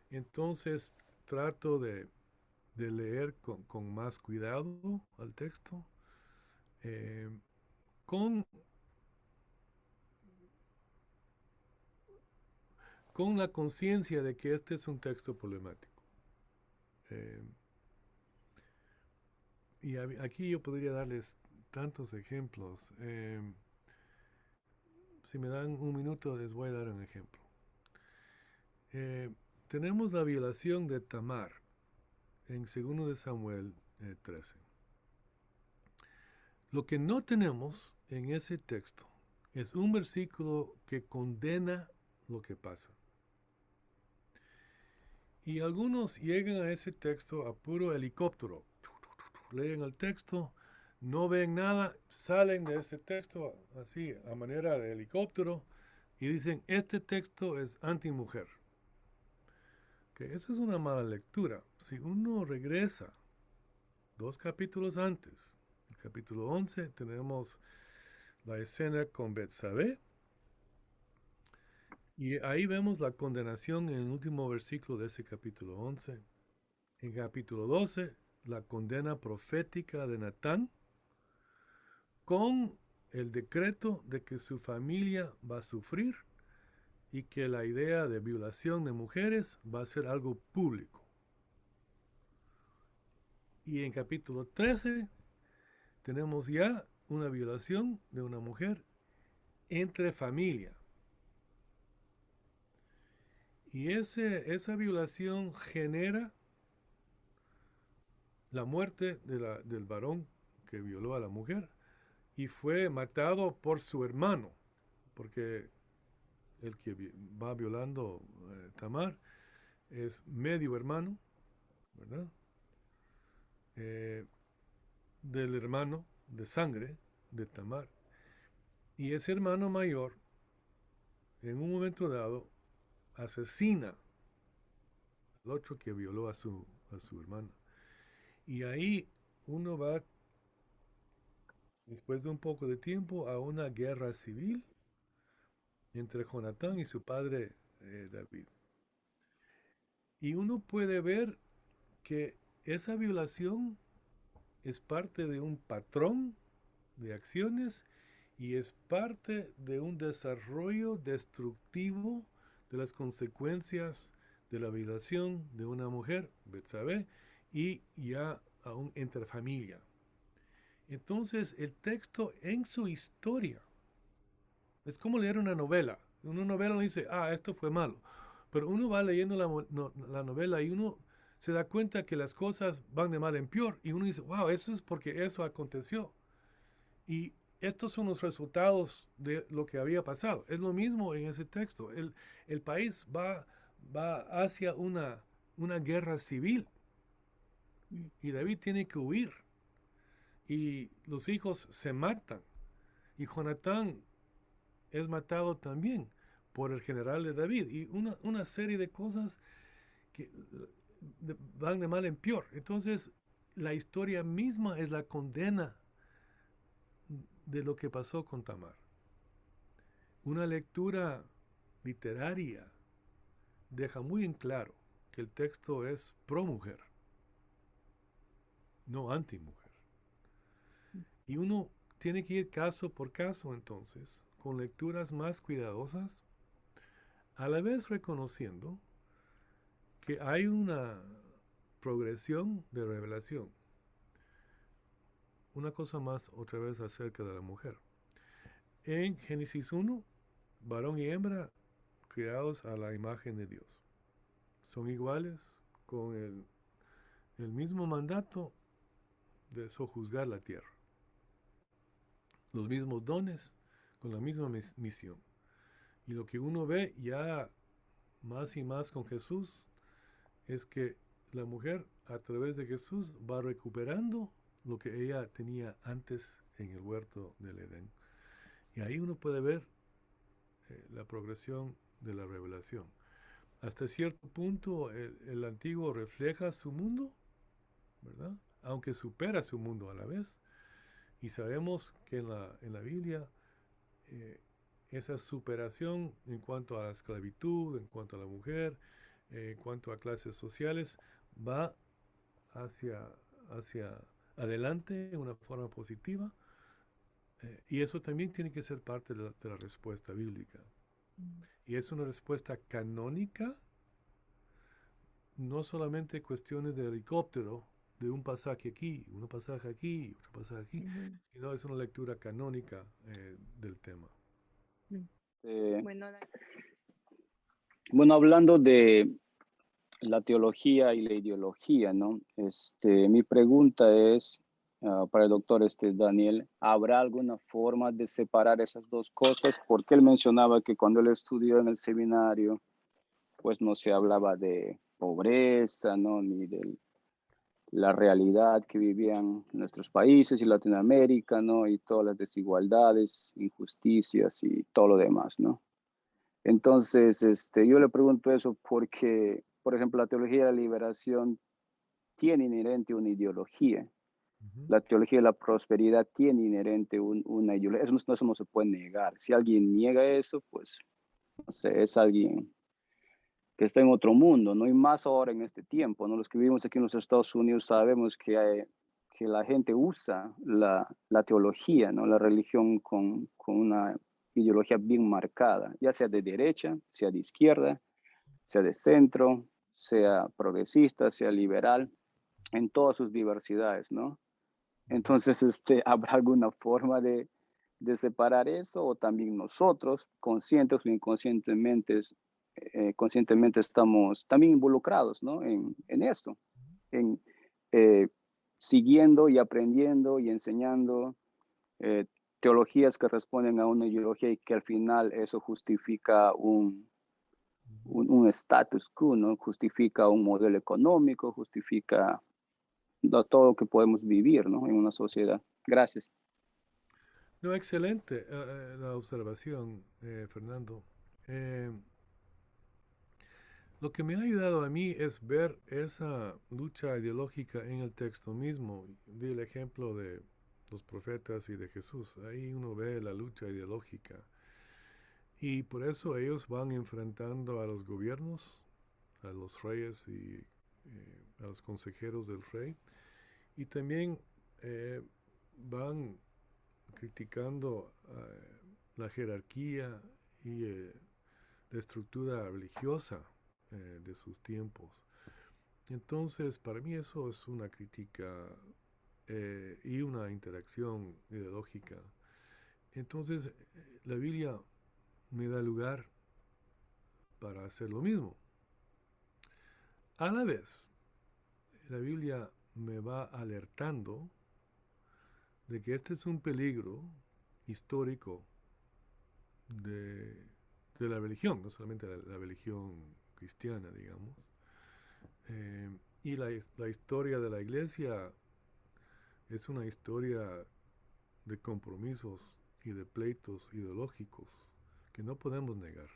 S3: Entonces trato de leer con más cuidado al texto, eh, con, con la conciencia de que este es un texto problemático. Eh, y aquí yo podría darles tantos ejemplos. Si me dan un minuto les voy a dar un ejemplo. Tenemos la violación de Tamar en 2 de Samuel 13. Lo que no tenemos en ese texto es un versículo que condena lo que pasa. Y algunos llegan a ese texto a puro helicóptero. Leen el texto, no ven nada, salen de ese texto así a manera de helicóptero y dicen, este texto es antimujer. Que esa es una mala lectura. Si uno regresa 2 capítulos antes, el capítulo 11, tenemos la escena con Betsabé, y ahí vemos la condenación en el último versículo de ese capítulo 11. En capítulo 12, la condena profética de Natán con el decreto de que su familia va a sufrir y que la idea de violación de mujeres va a ser algo público. Y en capítulo 13 tenemos ya una violación de una mujer entre familia. Y esa violación genera la muerte del varón que violó a la mujer y fue matado por su hermano, porque el que va violando Tamar es medio hermano, ¿verdad? Del hermano de sangre de Tamar. Y ese hermano mayor, en un momento dado, asesina al otro que violó a su hermana. Y ahí uno va, después de un poco de tiempo, a una guerra civil entre Jonatán y su padre David. Y uno puede ver que esa violación es parte de un patrón de acciones y es parte de un desarrollo destructivo de las consecuencias de la violación de una mujer, Betsabé, y ya aún entre familia. Entonces el texto en su historia es como leer una novela. Una novela no dice, esto fue malo. Pero uno va leyendo la novela y uno se da cuenta que las cosas van de mal en peor. Y uno dice, wow, eso es porque eso aconteció. Y estos son los resultados de lo que había pasado. Es lo mismo en ese texto. El país va hacia una guerra civil. Y David tiene que huir. Y los hijos se matan. Y Jonatán es matado también por el general de David. Y una serie de cosas que van de mal en peor. Entonces, la historia misma es la condena de lo que pasó con Tamar. Una lectura literaria deja muy en claro que el texto es pro mujer, no anti mujer. Y uno tiene que ir caso por caso entonces, con lecturas más cuidadosas, a la vez reconociendo que hay una progresión de revelación. Una cosa más otra vez acerca de la mujer. En Génesis 1, varón y hembra creados a la imagen de Dios. Son iguales con el mismo mandato de sojuzgar la tierra. Los mismos dones con la misma misión. Y lo que uno ve ya más y más con Jesús es que la mujer a través de Jesús va recuperando lo que ella tenía antes en el huerto del Edén. Y ahí uno puede ver la progresión de la revelación. Hasta cierto punto el antiguo refleja su mundo, ¿verdad? Aunque supera su mundo a la vez. Y sabemos que en la Biblia esa superación en cuanto a la esclavitud, en cuanto a la mujer, en cuanto a clases sociales, va hacia adelante de una forma positiva. Y eso también tiene que ser parte de la respuesta bíblica. Y es una respuesta canónica, no solamente cuestiones de helicóptero, de un pasaje aquí, un pasaje aquí, otro pasaje aquí, sino es una lectura canónica del tema.
S6: Bueno, hablando de la teología y la ideología, ¿no? Mi pregunta es para el doctor Daniel, ¿habrá alguna forma de separar esas dos cosas? Porque él mencionaba que cuando él estudió en el seminario, pues no se hablaba de pobreza, ¿no? Ni de la realidad que vivían nuestros países y Latinoamérica, ¿no? Y todas las desigualdades, injusticias y todo lo demás, ¿no? Entonces, yo le pregunto eso porque, por ejemplo, la teología de la liberación tiene inherente una ideología. La teología de la prosperidad tiene inherente una ideología. Eso no se puede negar. Si alguien niega eso, pues, no sé, es alguien que está en otro mundo, ¿no? Y más ahora en este tiempo, ¿no? Los que vivimos aquí en los Estados Unidos sabemos que la gente usa la teología, ¿no? La religión con una ideología bien marcada, ya sea de derecha, sea de izquierda, sea de centro, sea progresista, sea liberal, en todas sus diversidades, ¿no? Entonces, ¿habrá alguna forma de separar eso o también nosotros, conscientes o inconscientemente, conscientemente estamos también involucrados, ¿no? En esto, en siguiendo y aprendiendo y enseñando teologías que responden a una ideología y que al final eso justifica un status quo, ¿no? Justifica un modelo económico, justifica todo lo que podemos vivir, ¿no? En una sociedad. Gracias.
S3: No, excelente la observación, Fernando. Eh, lo que me ha ayudado a mí es ver esa lucha ideológica en el texto mismo. Di el ejemplo de los profetas y de Jesús. Ahí uno ve la lucha ideológica. Y por eso ellos van enfrentando a los gobiernos, a los reyes y a los consejeros del rey. Y también van criticando la jerarquía y la estructura religiosa de sus tiempos. Entonces, para mí eso es una crítica y una interacción ideológica. Entonces, la Biblia me da lugar para hacer lo mismo. A la vez, la Biblia me va alertando de que este es un peligro histórico de, de la religión, no solamente la religión cristiana, digamos. Y la historia de la iglesia es una historia de compromisos y de pleitos ideológicos que no podemos negar.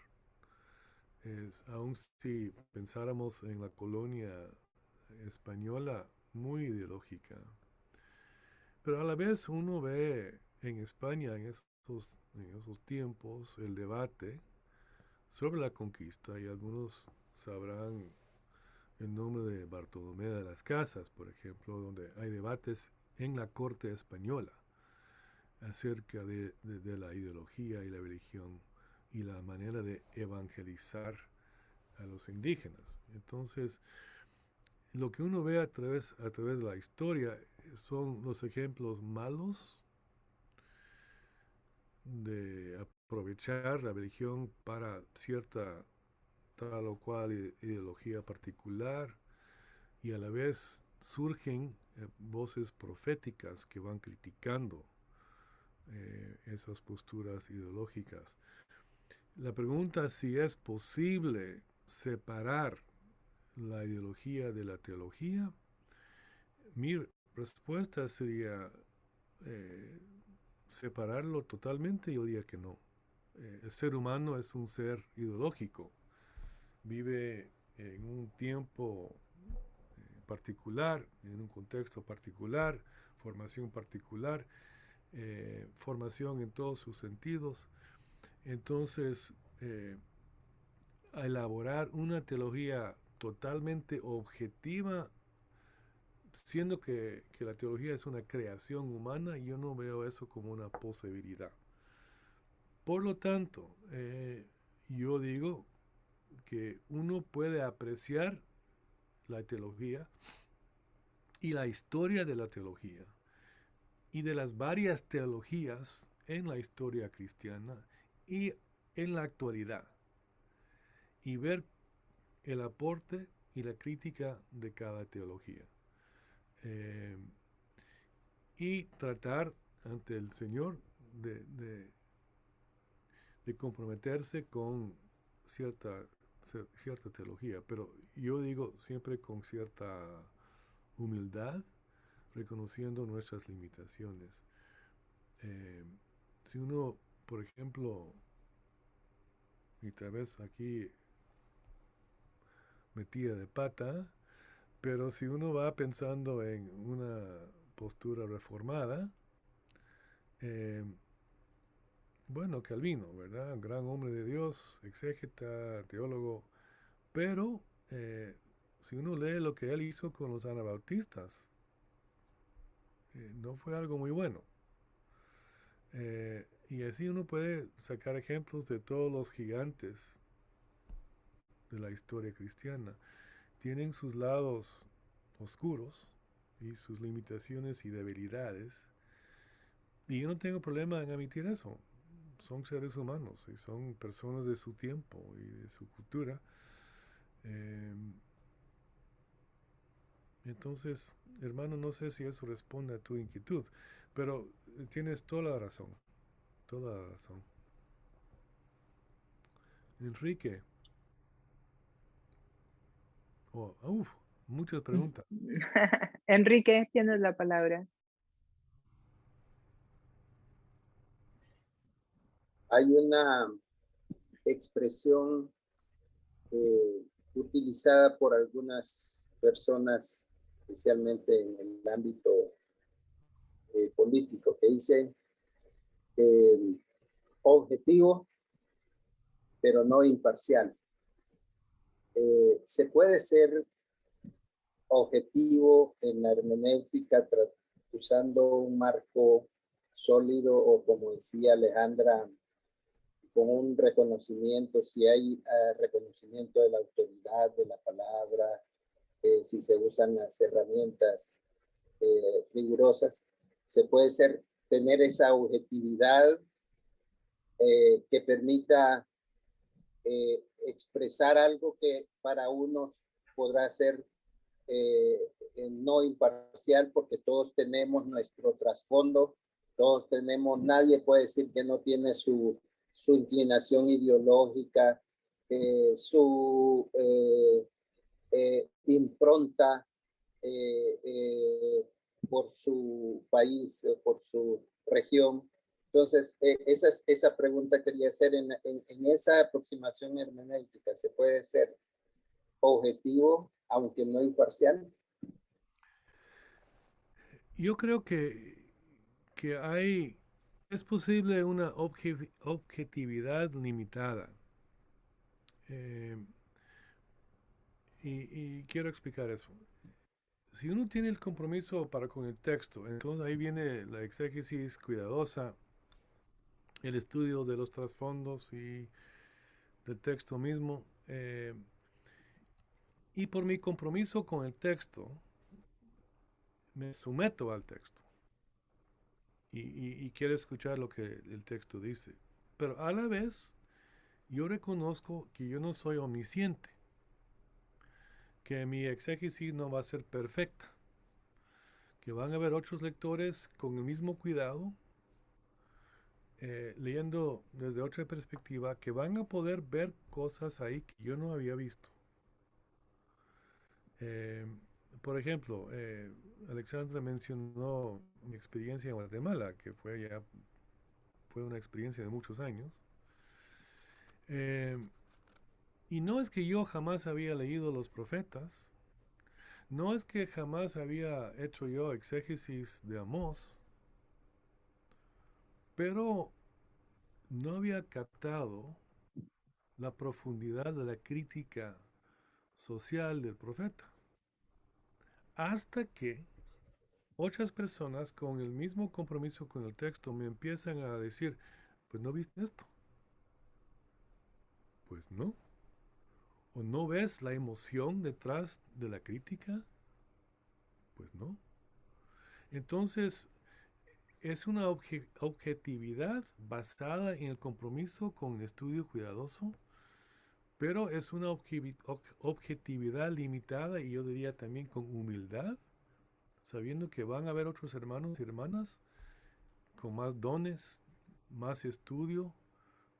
S3: Aun si pensáramos en la colonia española, muy ideológica. Pero a la vez uno ve en España en esos tiempos el debate sobre la conquista y algunos sabrán el nombre de Bartolomé de las Casas, por ejemplo, donde hay debates en la corte española acerca de la ideología y la religión y la manera de evangelizar a los indígenas. Entonces, lo que uno ve a través de la historia son los ejemplos malos de aprovechar la religión para cierta tal o cual ideología particular y a la vez surgen voces proféticas que van criticando esas posturas ideológicas. La pregunta es si es posible separar la ideología de la teología. Mi respuesta sería separarlo totalmente. Yo diría que no. El ser humano es un ser ideológico. Vive en un tiempo particular, en un contexto particular, formación particular, formación en todos sus sentidos. Entonces, a elaborar una teología totalmente objetiva, siendo que la teología es una creación humana, yo no veo eso como una posibilidad. Por lo tanto, yo digo que uno puede apreciar la teología y la historia de la teología y de las varias teologías en la historia cristiana y en la actualidad y ver el aporte y la crítica de cada teología y tratar ante el Señor de comprometerse con cierta teología, pero yo digo siempre con cierta humildad, reconociendo nuestras limitaciones. Si uno, por ejemplo, y tal vez aquí metida de pata, pero si uno va pensando en una postura reformada, bueno, Calvino, ¿verdad? Un gran hombre de Dios, exégeta, teólogo, Pero si uno lee lo que él hizo con los anabautistas, no fue algo muy bueno. Y así uno puede sacar ejemplos de todos los gigantes de la historia cristiana. Tienen sus lados oscuros y sus limitaciones y debilidades. Y yo no tengo problema en admitir eso. Son seres humanos y son personas de su tiempo y de su cultura. Eh, entonces, hermano, no sé si eso responde a tu inquietud, pero tienes toda la razón. Toda la razón. Enrique. Muchas preguntas.
S1: Enrique, tienes la palabra.
S7: Hay una expresión utilizada por algunas personas, especialmente en el ámbito político, que dice objetivo, pero no imparcial. Se puede ser objetivo en la hermenéutica usando un marco sólido o, como decía Alejandra, con un reconocimiento, si hay reconocimiento de la autoridad de la palabra, si se usan las herramientas rigurosas, se puede tener esa objetividad que permita expresar algo que para unos podrá ser no imparcial, porque todos tenemos nuestro trasfondo, todos tenemos, nadie puede decir que no tiene su inclinación ideológica, su impronta por su país, por su región. Entonces, esa pregunta quería hacer en esa aproximación hermenéutica. ¿Se puede ser objetivo, aunque no imparcial?
S3: Yo creo que es posible una objetividad limitada. Eh, y quiero explicar eso. Si uno tiene el compromiso para con el texto, entonces ahí viene la exégesis cuidadosa, el estudio de los trasfondos y del texto mismo. Y por mi compromiso con el texto, me someto al texto. Y quiero escuchar lo que el texto dice. Pero a la vez, yo reconozco que yo no soy omnisciente, que mi exégesis no va a ser perfecta, que van a haber otros lectores con el mismo cuidado, leyendo desde otra perspectiva, que van a poder ver cosas ahí que yo no había visto. Por ejemplo, Alexandra mencionó mi experiencia en Guatemala, que fue una experiencia de muchos años. Y no es que yo jamás había leído los profetas, no es que jamás había hecho yo exégesis de Amós, pero no había captado la profundidad de la crítica social del profeta. Hasta que otras personas con el mismo compromiso con el texto me empiezan a decir, pues no viste esto. Pues no. ¿O no ves la emoción detrás de la crítica? Pues no. Entonces, es una objetividad basada en el compromiso con el estudio cuidadoso, pero es una objetividad limitada y yo diría también con humildad, sabiendo que van a haber otros hermanos y hermanas con más dones, más estudio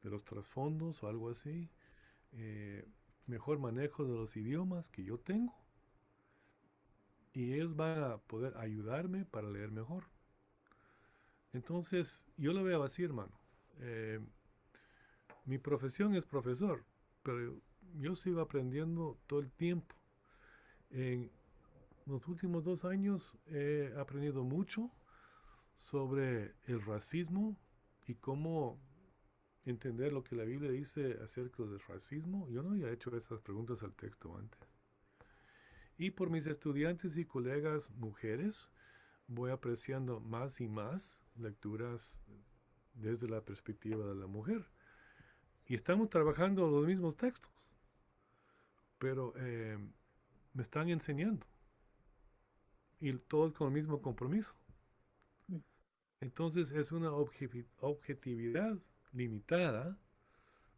S3: de los trasfondos o algo así, mejor manejo de los idiomas que yo tengo, y ellos van a poder ayudarme para leer mejor. Entonces, yo lo veo así, hermano. Mi profesión es profesor, pero yo sigo aprendiendo todo el tiempo. En los últimos 2 años he aprendido mucho sobre el racismo y cómo entender lo que la Biblia dice acerca del racismo. Yo no había hecho esas preguntas al texto antes. Y por mis estudiantes y colegas mujeres, voy apreciando más y más lecturas desde la perspectiva de la mujer. Y estamos trabajando los mismos textos, pero me están enseñando. Y todos con el mismo compromiso. Entonces es una objetividad limitada,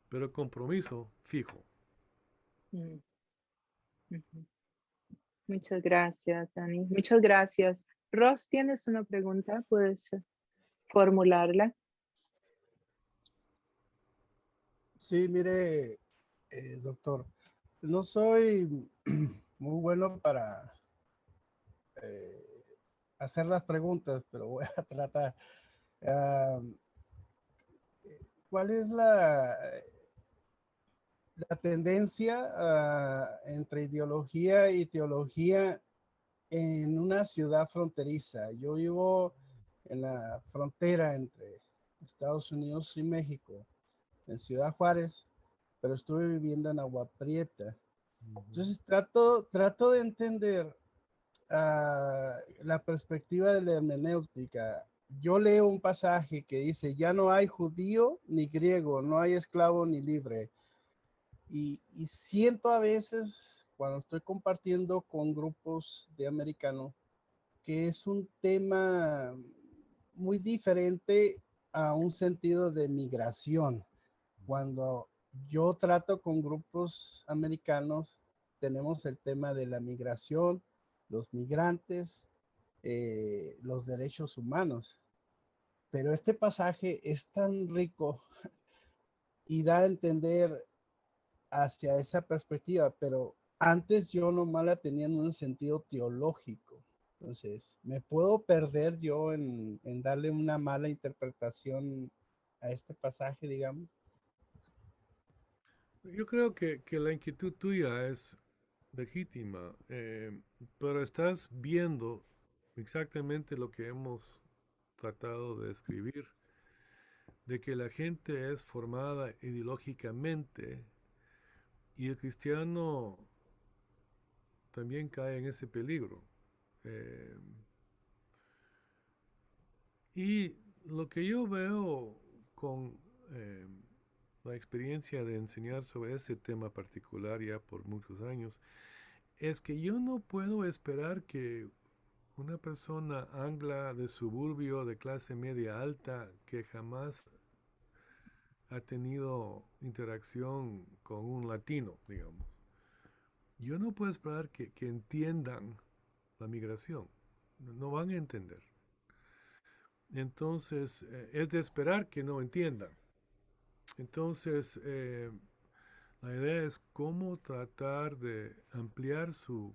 S3: pero compromiso fijo.
S1: Mm, ujú. Muchas gracias, Dani. Muchas gracias. Ross, ¿tienes una pregunta? ¿Puedes formularla?
S8: Sí, mire, doctor, no soy muy bueno para eh, hacer las preguntas, pero voy a tratar. Ah, ¿Cuál es la tendencia entre ideología y teología en una ciudad fronteriza? Yo vivo en la frontera entre Estados Unidos y México, en Ciudad Juárez, pero estuve viviendo en Agua Prieta. Entonces trato de entender la perspectiva de la hermenéutica. Yo leo un pasaje que dice, ya no hay judío ni griego, no hay esclavo ni libre. Y siento a veces, cuando estoy compartiendo con grupos de americanos, que es un tema muy diferente a un sentido de migración. Cuando yo trato con grupos americanos, tenemos el tema de la migración, los migrantes, los derechos humanos. Pero este pasaje es tan rico y da a entender hacia esa perspectiva, pero antes yo nomás la tenía en un sentido teológico. Entonces, ¿me puedo perder yo en darle una mala interpretación a este pasaje, digamos?
S3: Yo creo que la inquietud tuya es legítima, pero estás viendo exactamente lo que hemos tratado de describir, de que la gente es formada ideológicamente y el cristiano también cae en ese peligro. Eh, y lo que yo veo con eh, la experiencia de enseñar sobre este tema particular ya por muchos años, es que yo no puedo esperar que una persona angla de suburbio de clase media alta que jamás ha tenido interacción con un latino, digamos, yo no puedo esperar que entiendan la migración. No van a entender. Entonces, es de esperar que no entiendan. Entonces, la idea es cómo tratar de ampliar su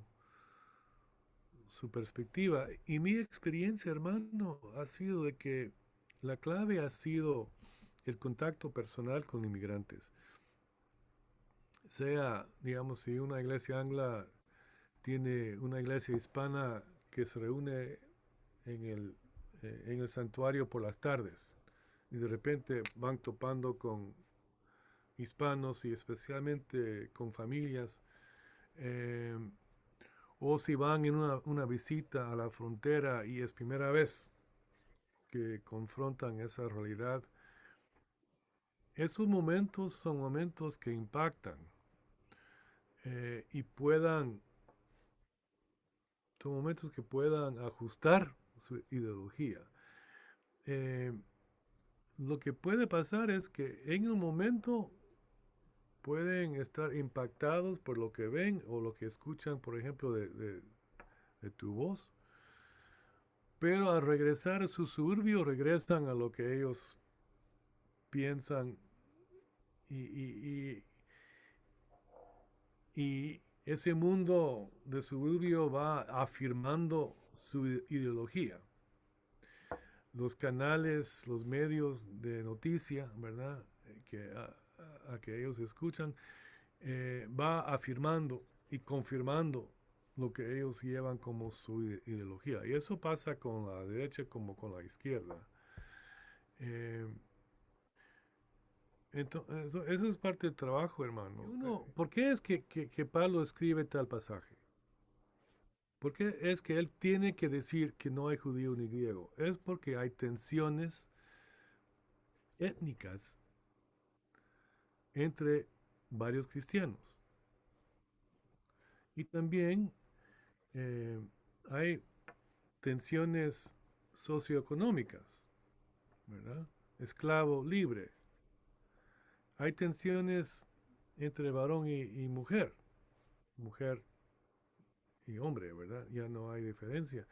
S3: perspectiva. Y mi experiencia, hermano, ha sido de que la clave ha sido el contacto personal con inmigrantes. Sea, digamos, si una iglesia angla tiene una iglesia hispana que se reúne en el santuario por las tardes y de repente van topando con hispanos y especialmente con familias, eh, o si van en una visita a la frontera y es primera vez que confrontan esa realidad, esos momentos son momentos que impactan y son momentos que puedan ajustar su ideología. Eh, lo que puede pasar es que en un momento pueden estar impactados por lo que ven o lo que escuchan, por ejemplo, de tu voz, pero al regresar a su suburbio regresan a lo que ellos piensan y, y ese mundo de suburbio va afirmando su ideología. Los canales, los medios de noticia, ¿verdad? A que ellos escuchan, va afirmando y confirmando lo que ellos llevan como su ideología. Y eso pasa con la derecha como con la izquierda. Eh, Entonces, eso es parte del trabajo, hermano. ¿Por qué es que Pablo escribe tal pasaje? ¿Por qué es que él tiene que decir que no hay judío ni griego? Es porque hay tensiones étnicas entre varios cristianos. Y también hay tensiones socioeconómicas, ¿verdad? Esclavo libre. Hay tensiones entre varón y mujer, mujer y hombre, ¿verdad? Ya no hay diferencia.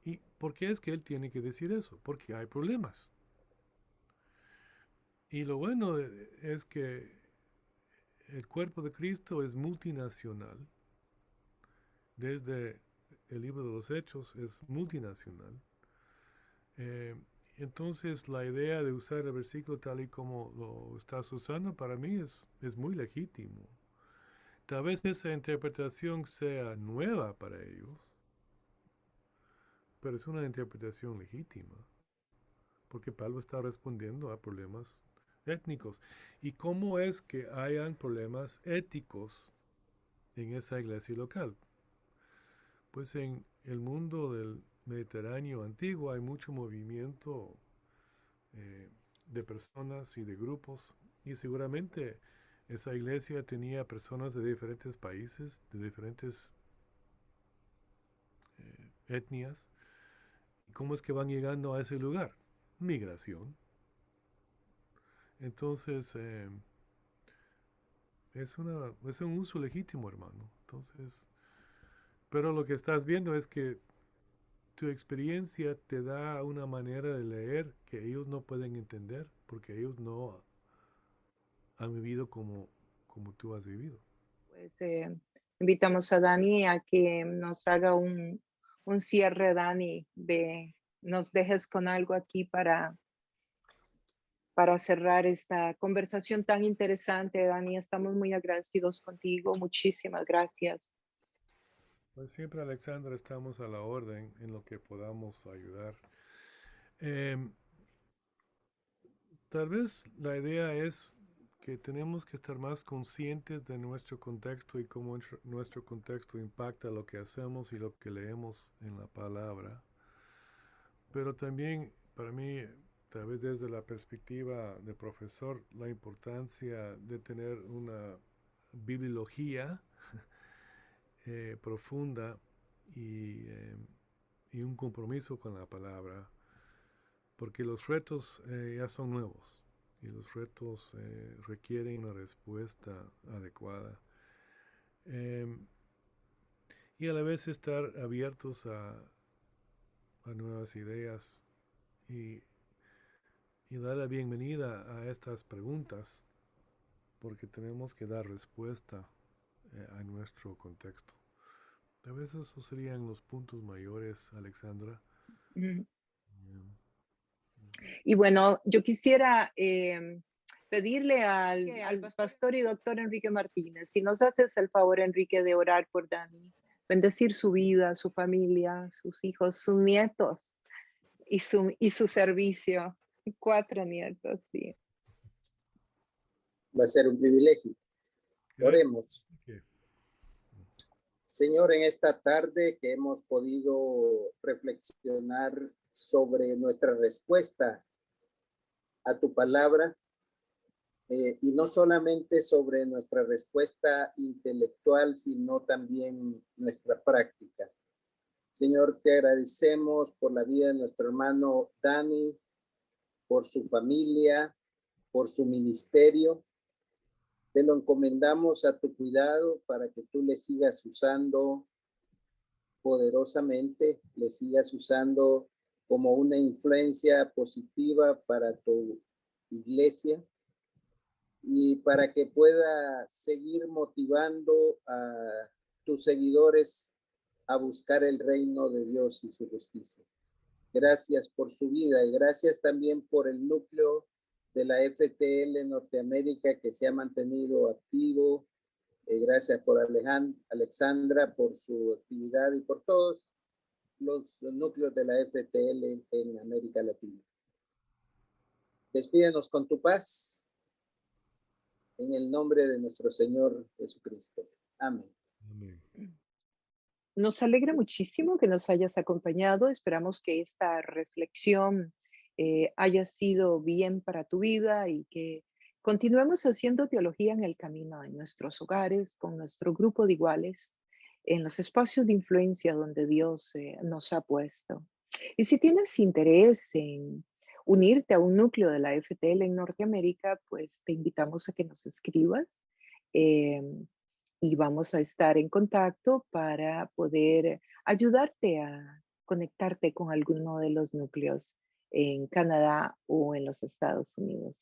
S3: ¿Y por qué es que él tiene que decir eso? Porque hay problemas. Y lo bueno es que el cuerpo de Cristo es multinacional. Desde el libro de los Hechos es multinacional. Eh, entonces la idea de usar el versículo tal y como lo estás usando para mí es muy legítimo. Tal vez esa interpretación sea nueva para ellos, pero es una interpretación legítima, porque Pablo está respondiendo a problemas étnicos. ¿Y cómo es que hayan problemas éticos en esa iglesia local? Pues en el mundo del Mediterráneo antiguo hay mucho movimiento de personas y de grupos, y seguramente esa iglesia tenía personas de diferentes países, de diferentes etnias. ¿Y cómo es que van llegando a ese lugar? Migración. Entonces, es un uso legítimo, hermano. Entonces, pero lo que estás viendo es que tu experiencia te da una manera de leer que ellos no pueden entender porque ellos no han vivido como tú has vivido.
S1: Pues invitamos a Dani a que nos haga un cierre, Dani, nos dejes con algo aquí para cerrar esta conversación tan interesante, Dani. Estamos muy agradecidos contigo. Muchísimas gracias.
S3: Pues siempre, Alexandra, estamos a la orden en lo que podamos ayudar. Tal vez la idea es que tenemos que estar más conscientes de nuestro contexto y cómo nuestro contexto impacta lo que hacemos y lo que leemos en la palabra. Pero también, para mí, tal vez desde la perspectiva de profesor, la importancia de tener una bibliología profunda y un compromiso con la palabra, porque los retos ya son nuevos y los retos requieren una respuesta adecuada. Y a la vez estar abiertos a nuevas ideas y dar la bienvenida a estas preguntas, porque tenemos que dar respuesta a nuestro contexto. A veces esos serían los puntos mayores, Alexandra.
S1: Y bueno, yo quisiera pedirle al pastor y doctor Enrique Martínez, si nos haces el favor, Enrique, de orar por Dani, bendecir su vida, su familia, sus hijos, sus nietos y su servicio. 4 nietos, sí.
S7: Va a ser un privilegio. Oremos. Señor, en esta tarde que hemos podido reflexionar sobre nuestra respuesta a tu palabra, y no solamente sobre nuestra respuesta intelectual, sino también nuestra práctica. Señor, te agradecemos por la vida de nuestro hermano Dani, por su familia, por su ministerio. Te lo encomendamos a tu cuidado para que tú le sigas usando poderosamente, le sigas usando como una influencia positiva para tu iglesia y para que pueda seguir motivando a tus seguidores a buscar el reino de Dios y su justicia. Gracias por su vida y gracias también por el núcleo de la FTL Norteamérica que se ha mantenido activo. Gracias por Alexandra, por su actividad y por todos los núcleos de la FTL en América Latina. Despídenos con tu paz en el nombre de nuestro Señor Jesucristo. Amén.
S3: Amén.
S1: Nos alegra muchísimo que nos hayas acompañado. Esperamos que esta reflexión haya sido bien para tu vida y que continuemos haciendo teología en el camino, en nuestros hogares, con nuestro grupo de iguales, en los espacios de influencia donde Dios nos ha puesto. Y si tienes interés en unirte a un núcleo de la FTL en Norteamérica, pues te invitamos a que nos escribas. eh, y vamos a estar en contacto para poder ayudarte a conectarte con alguno de los núcleos en Canadá o en los Estados Unidos.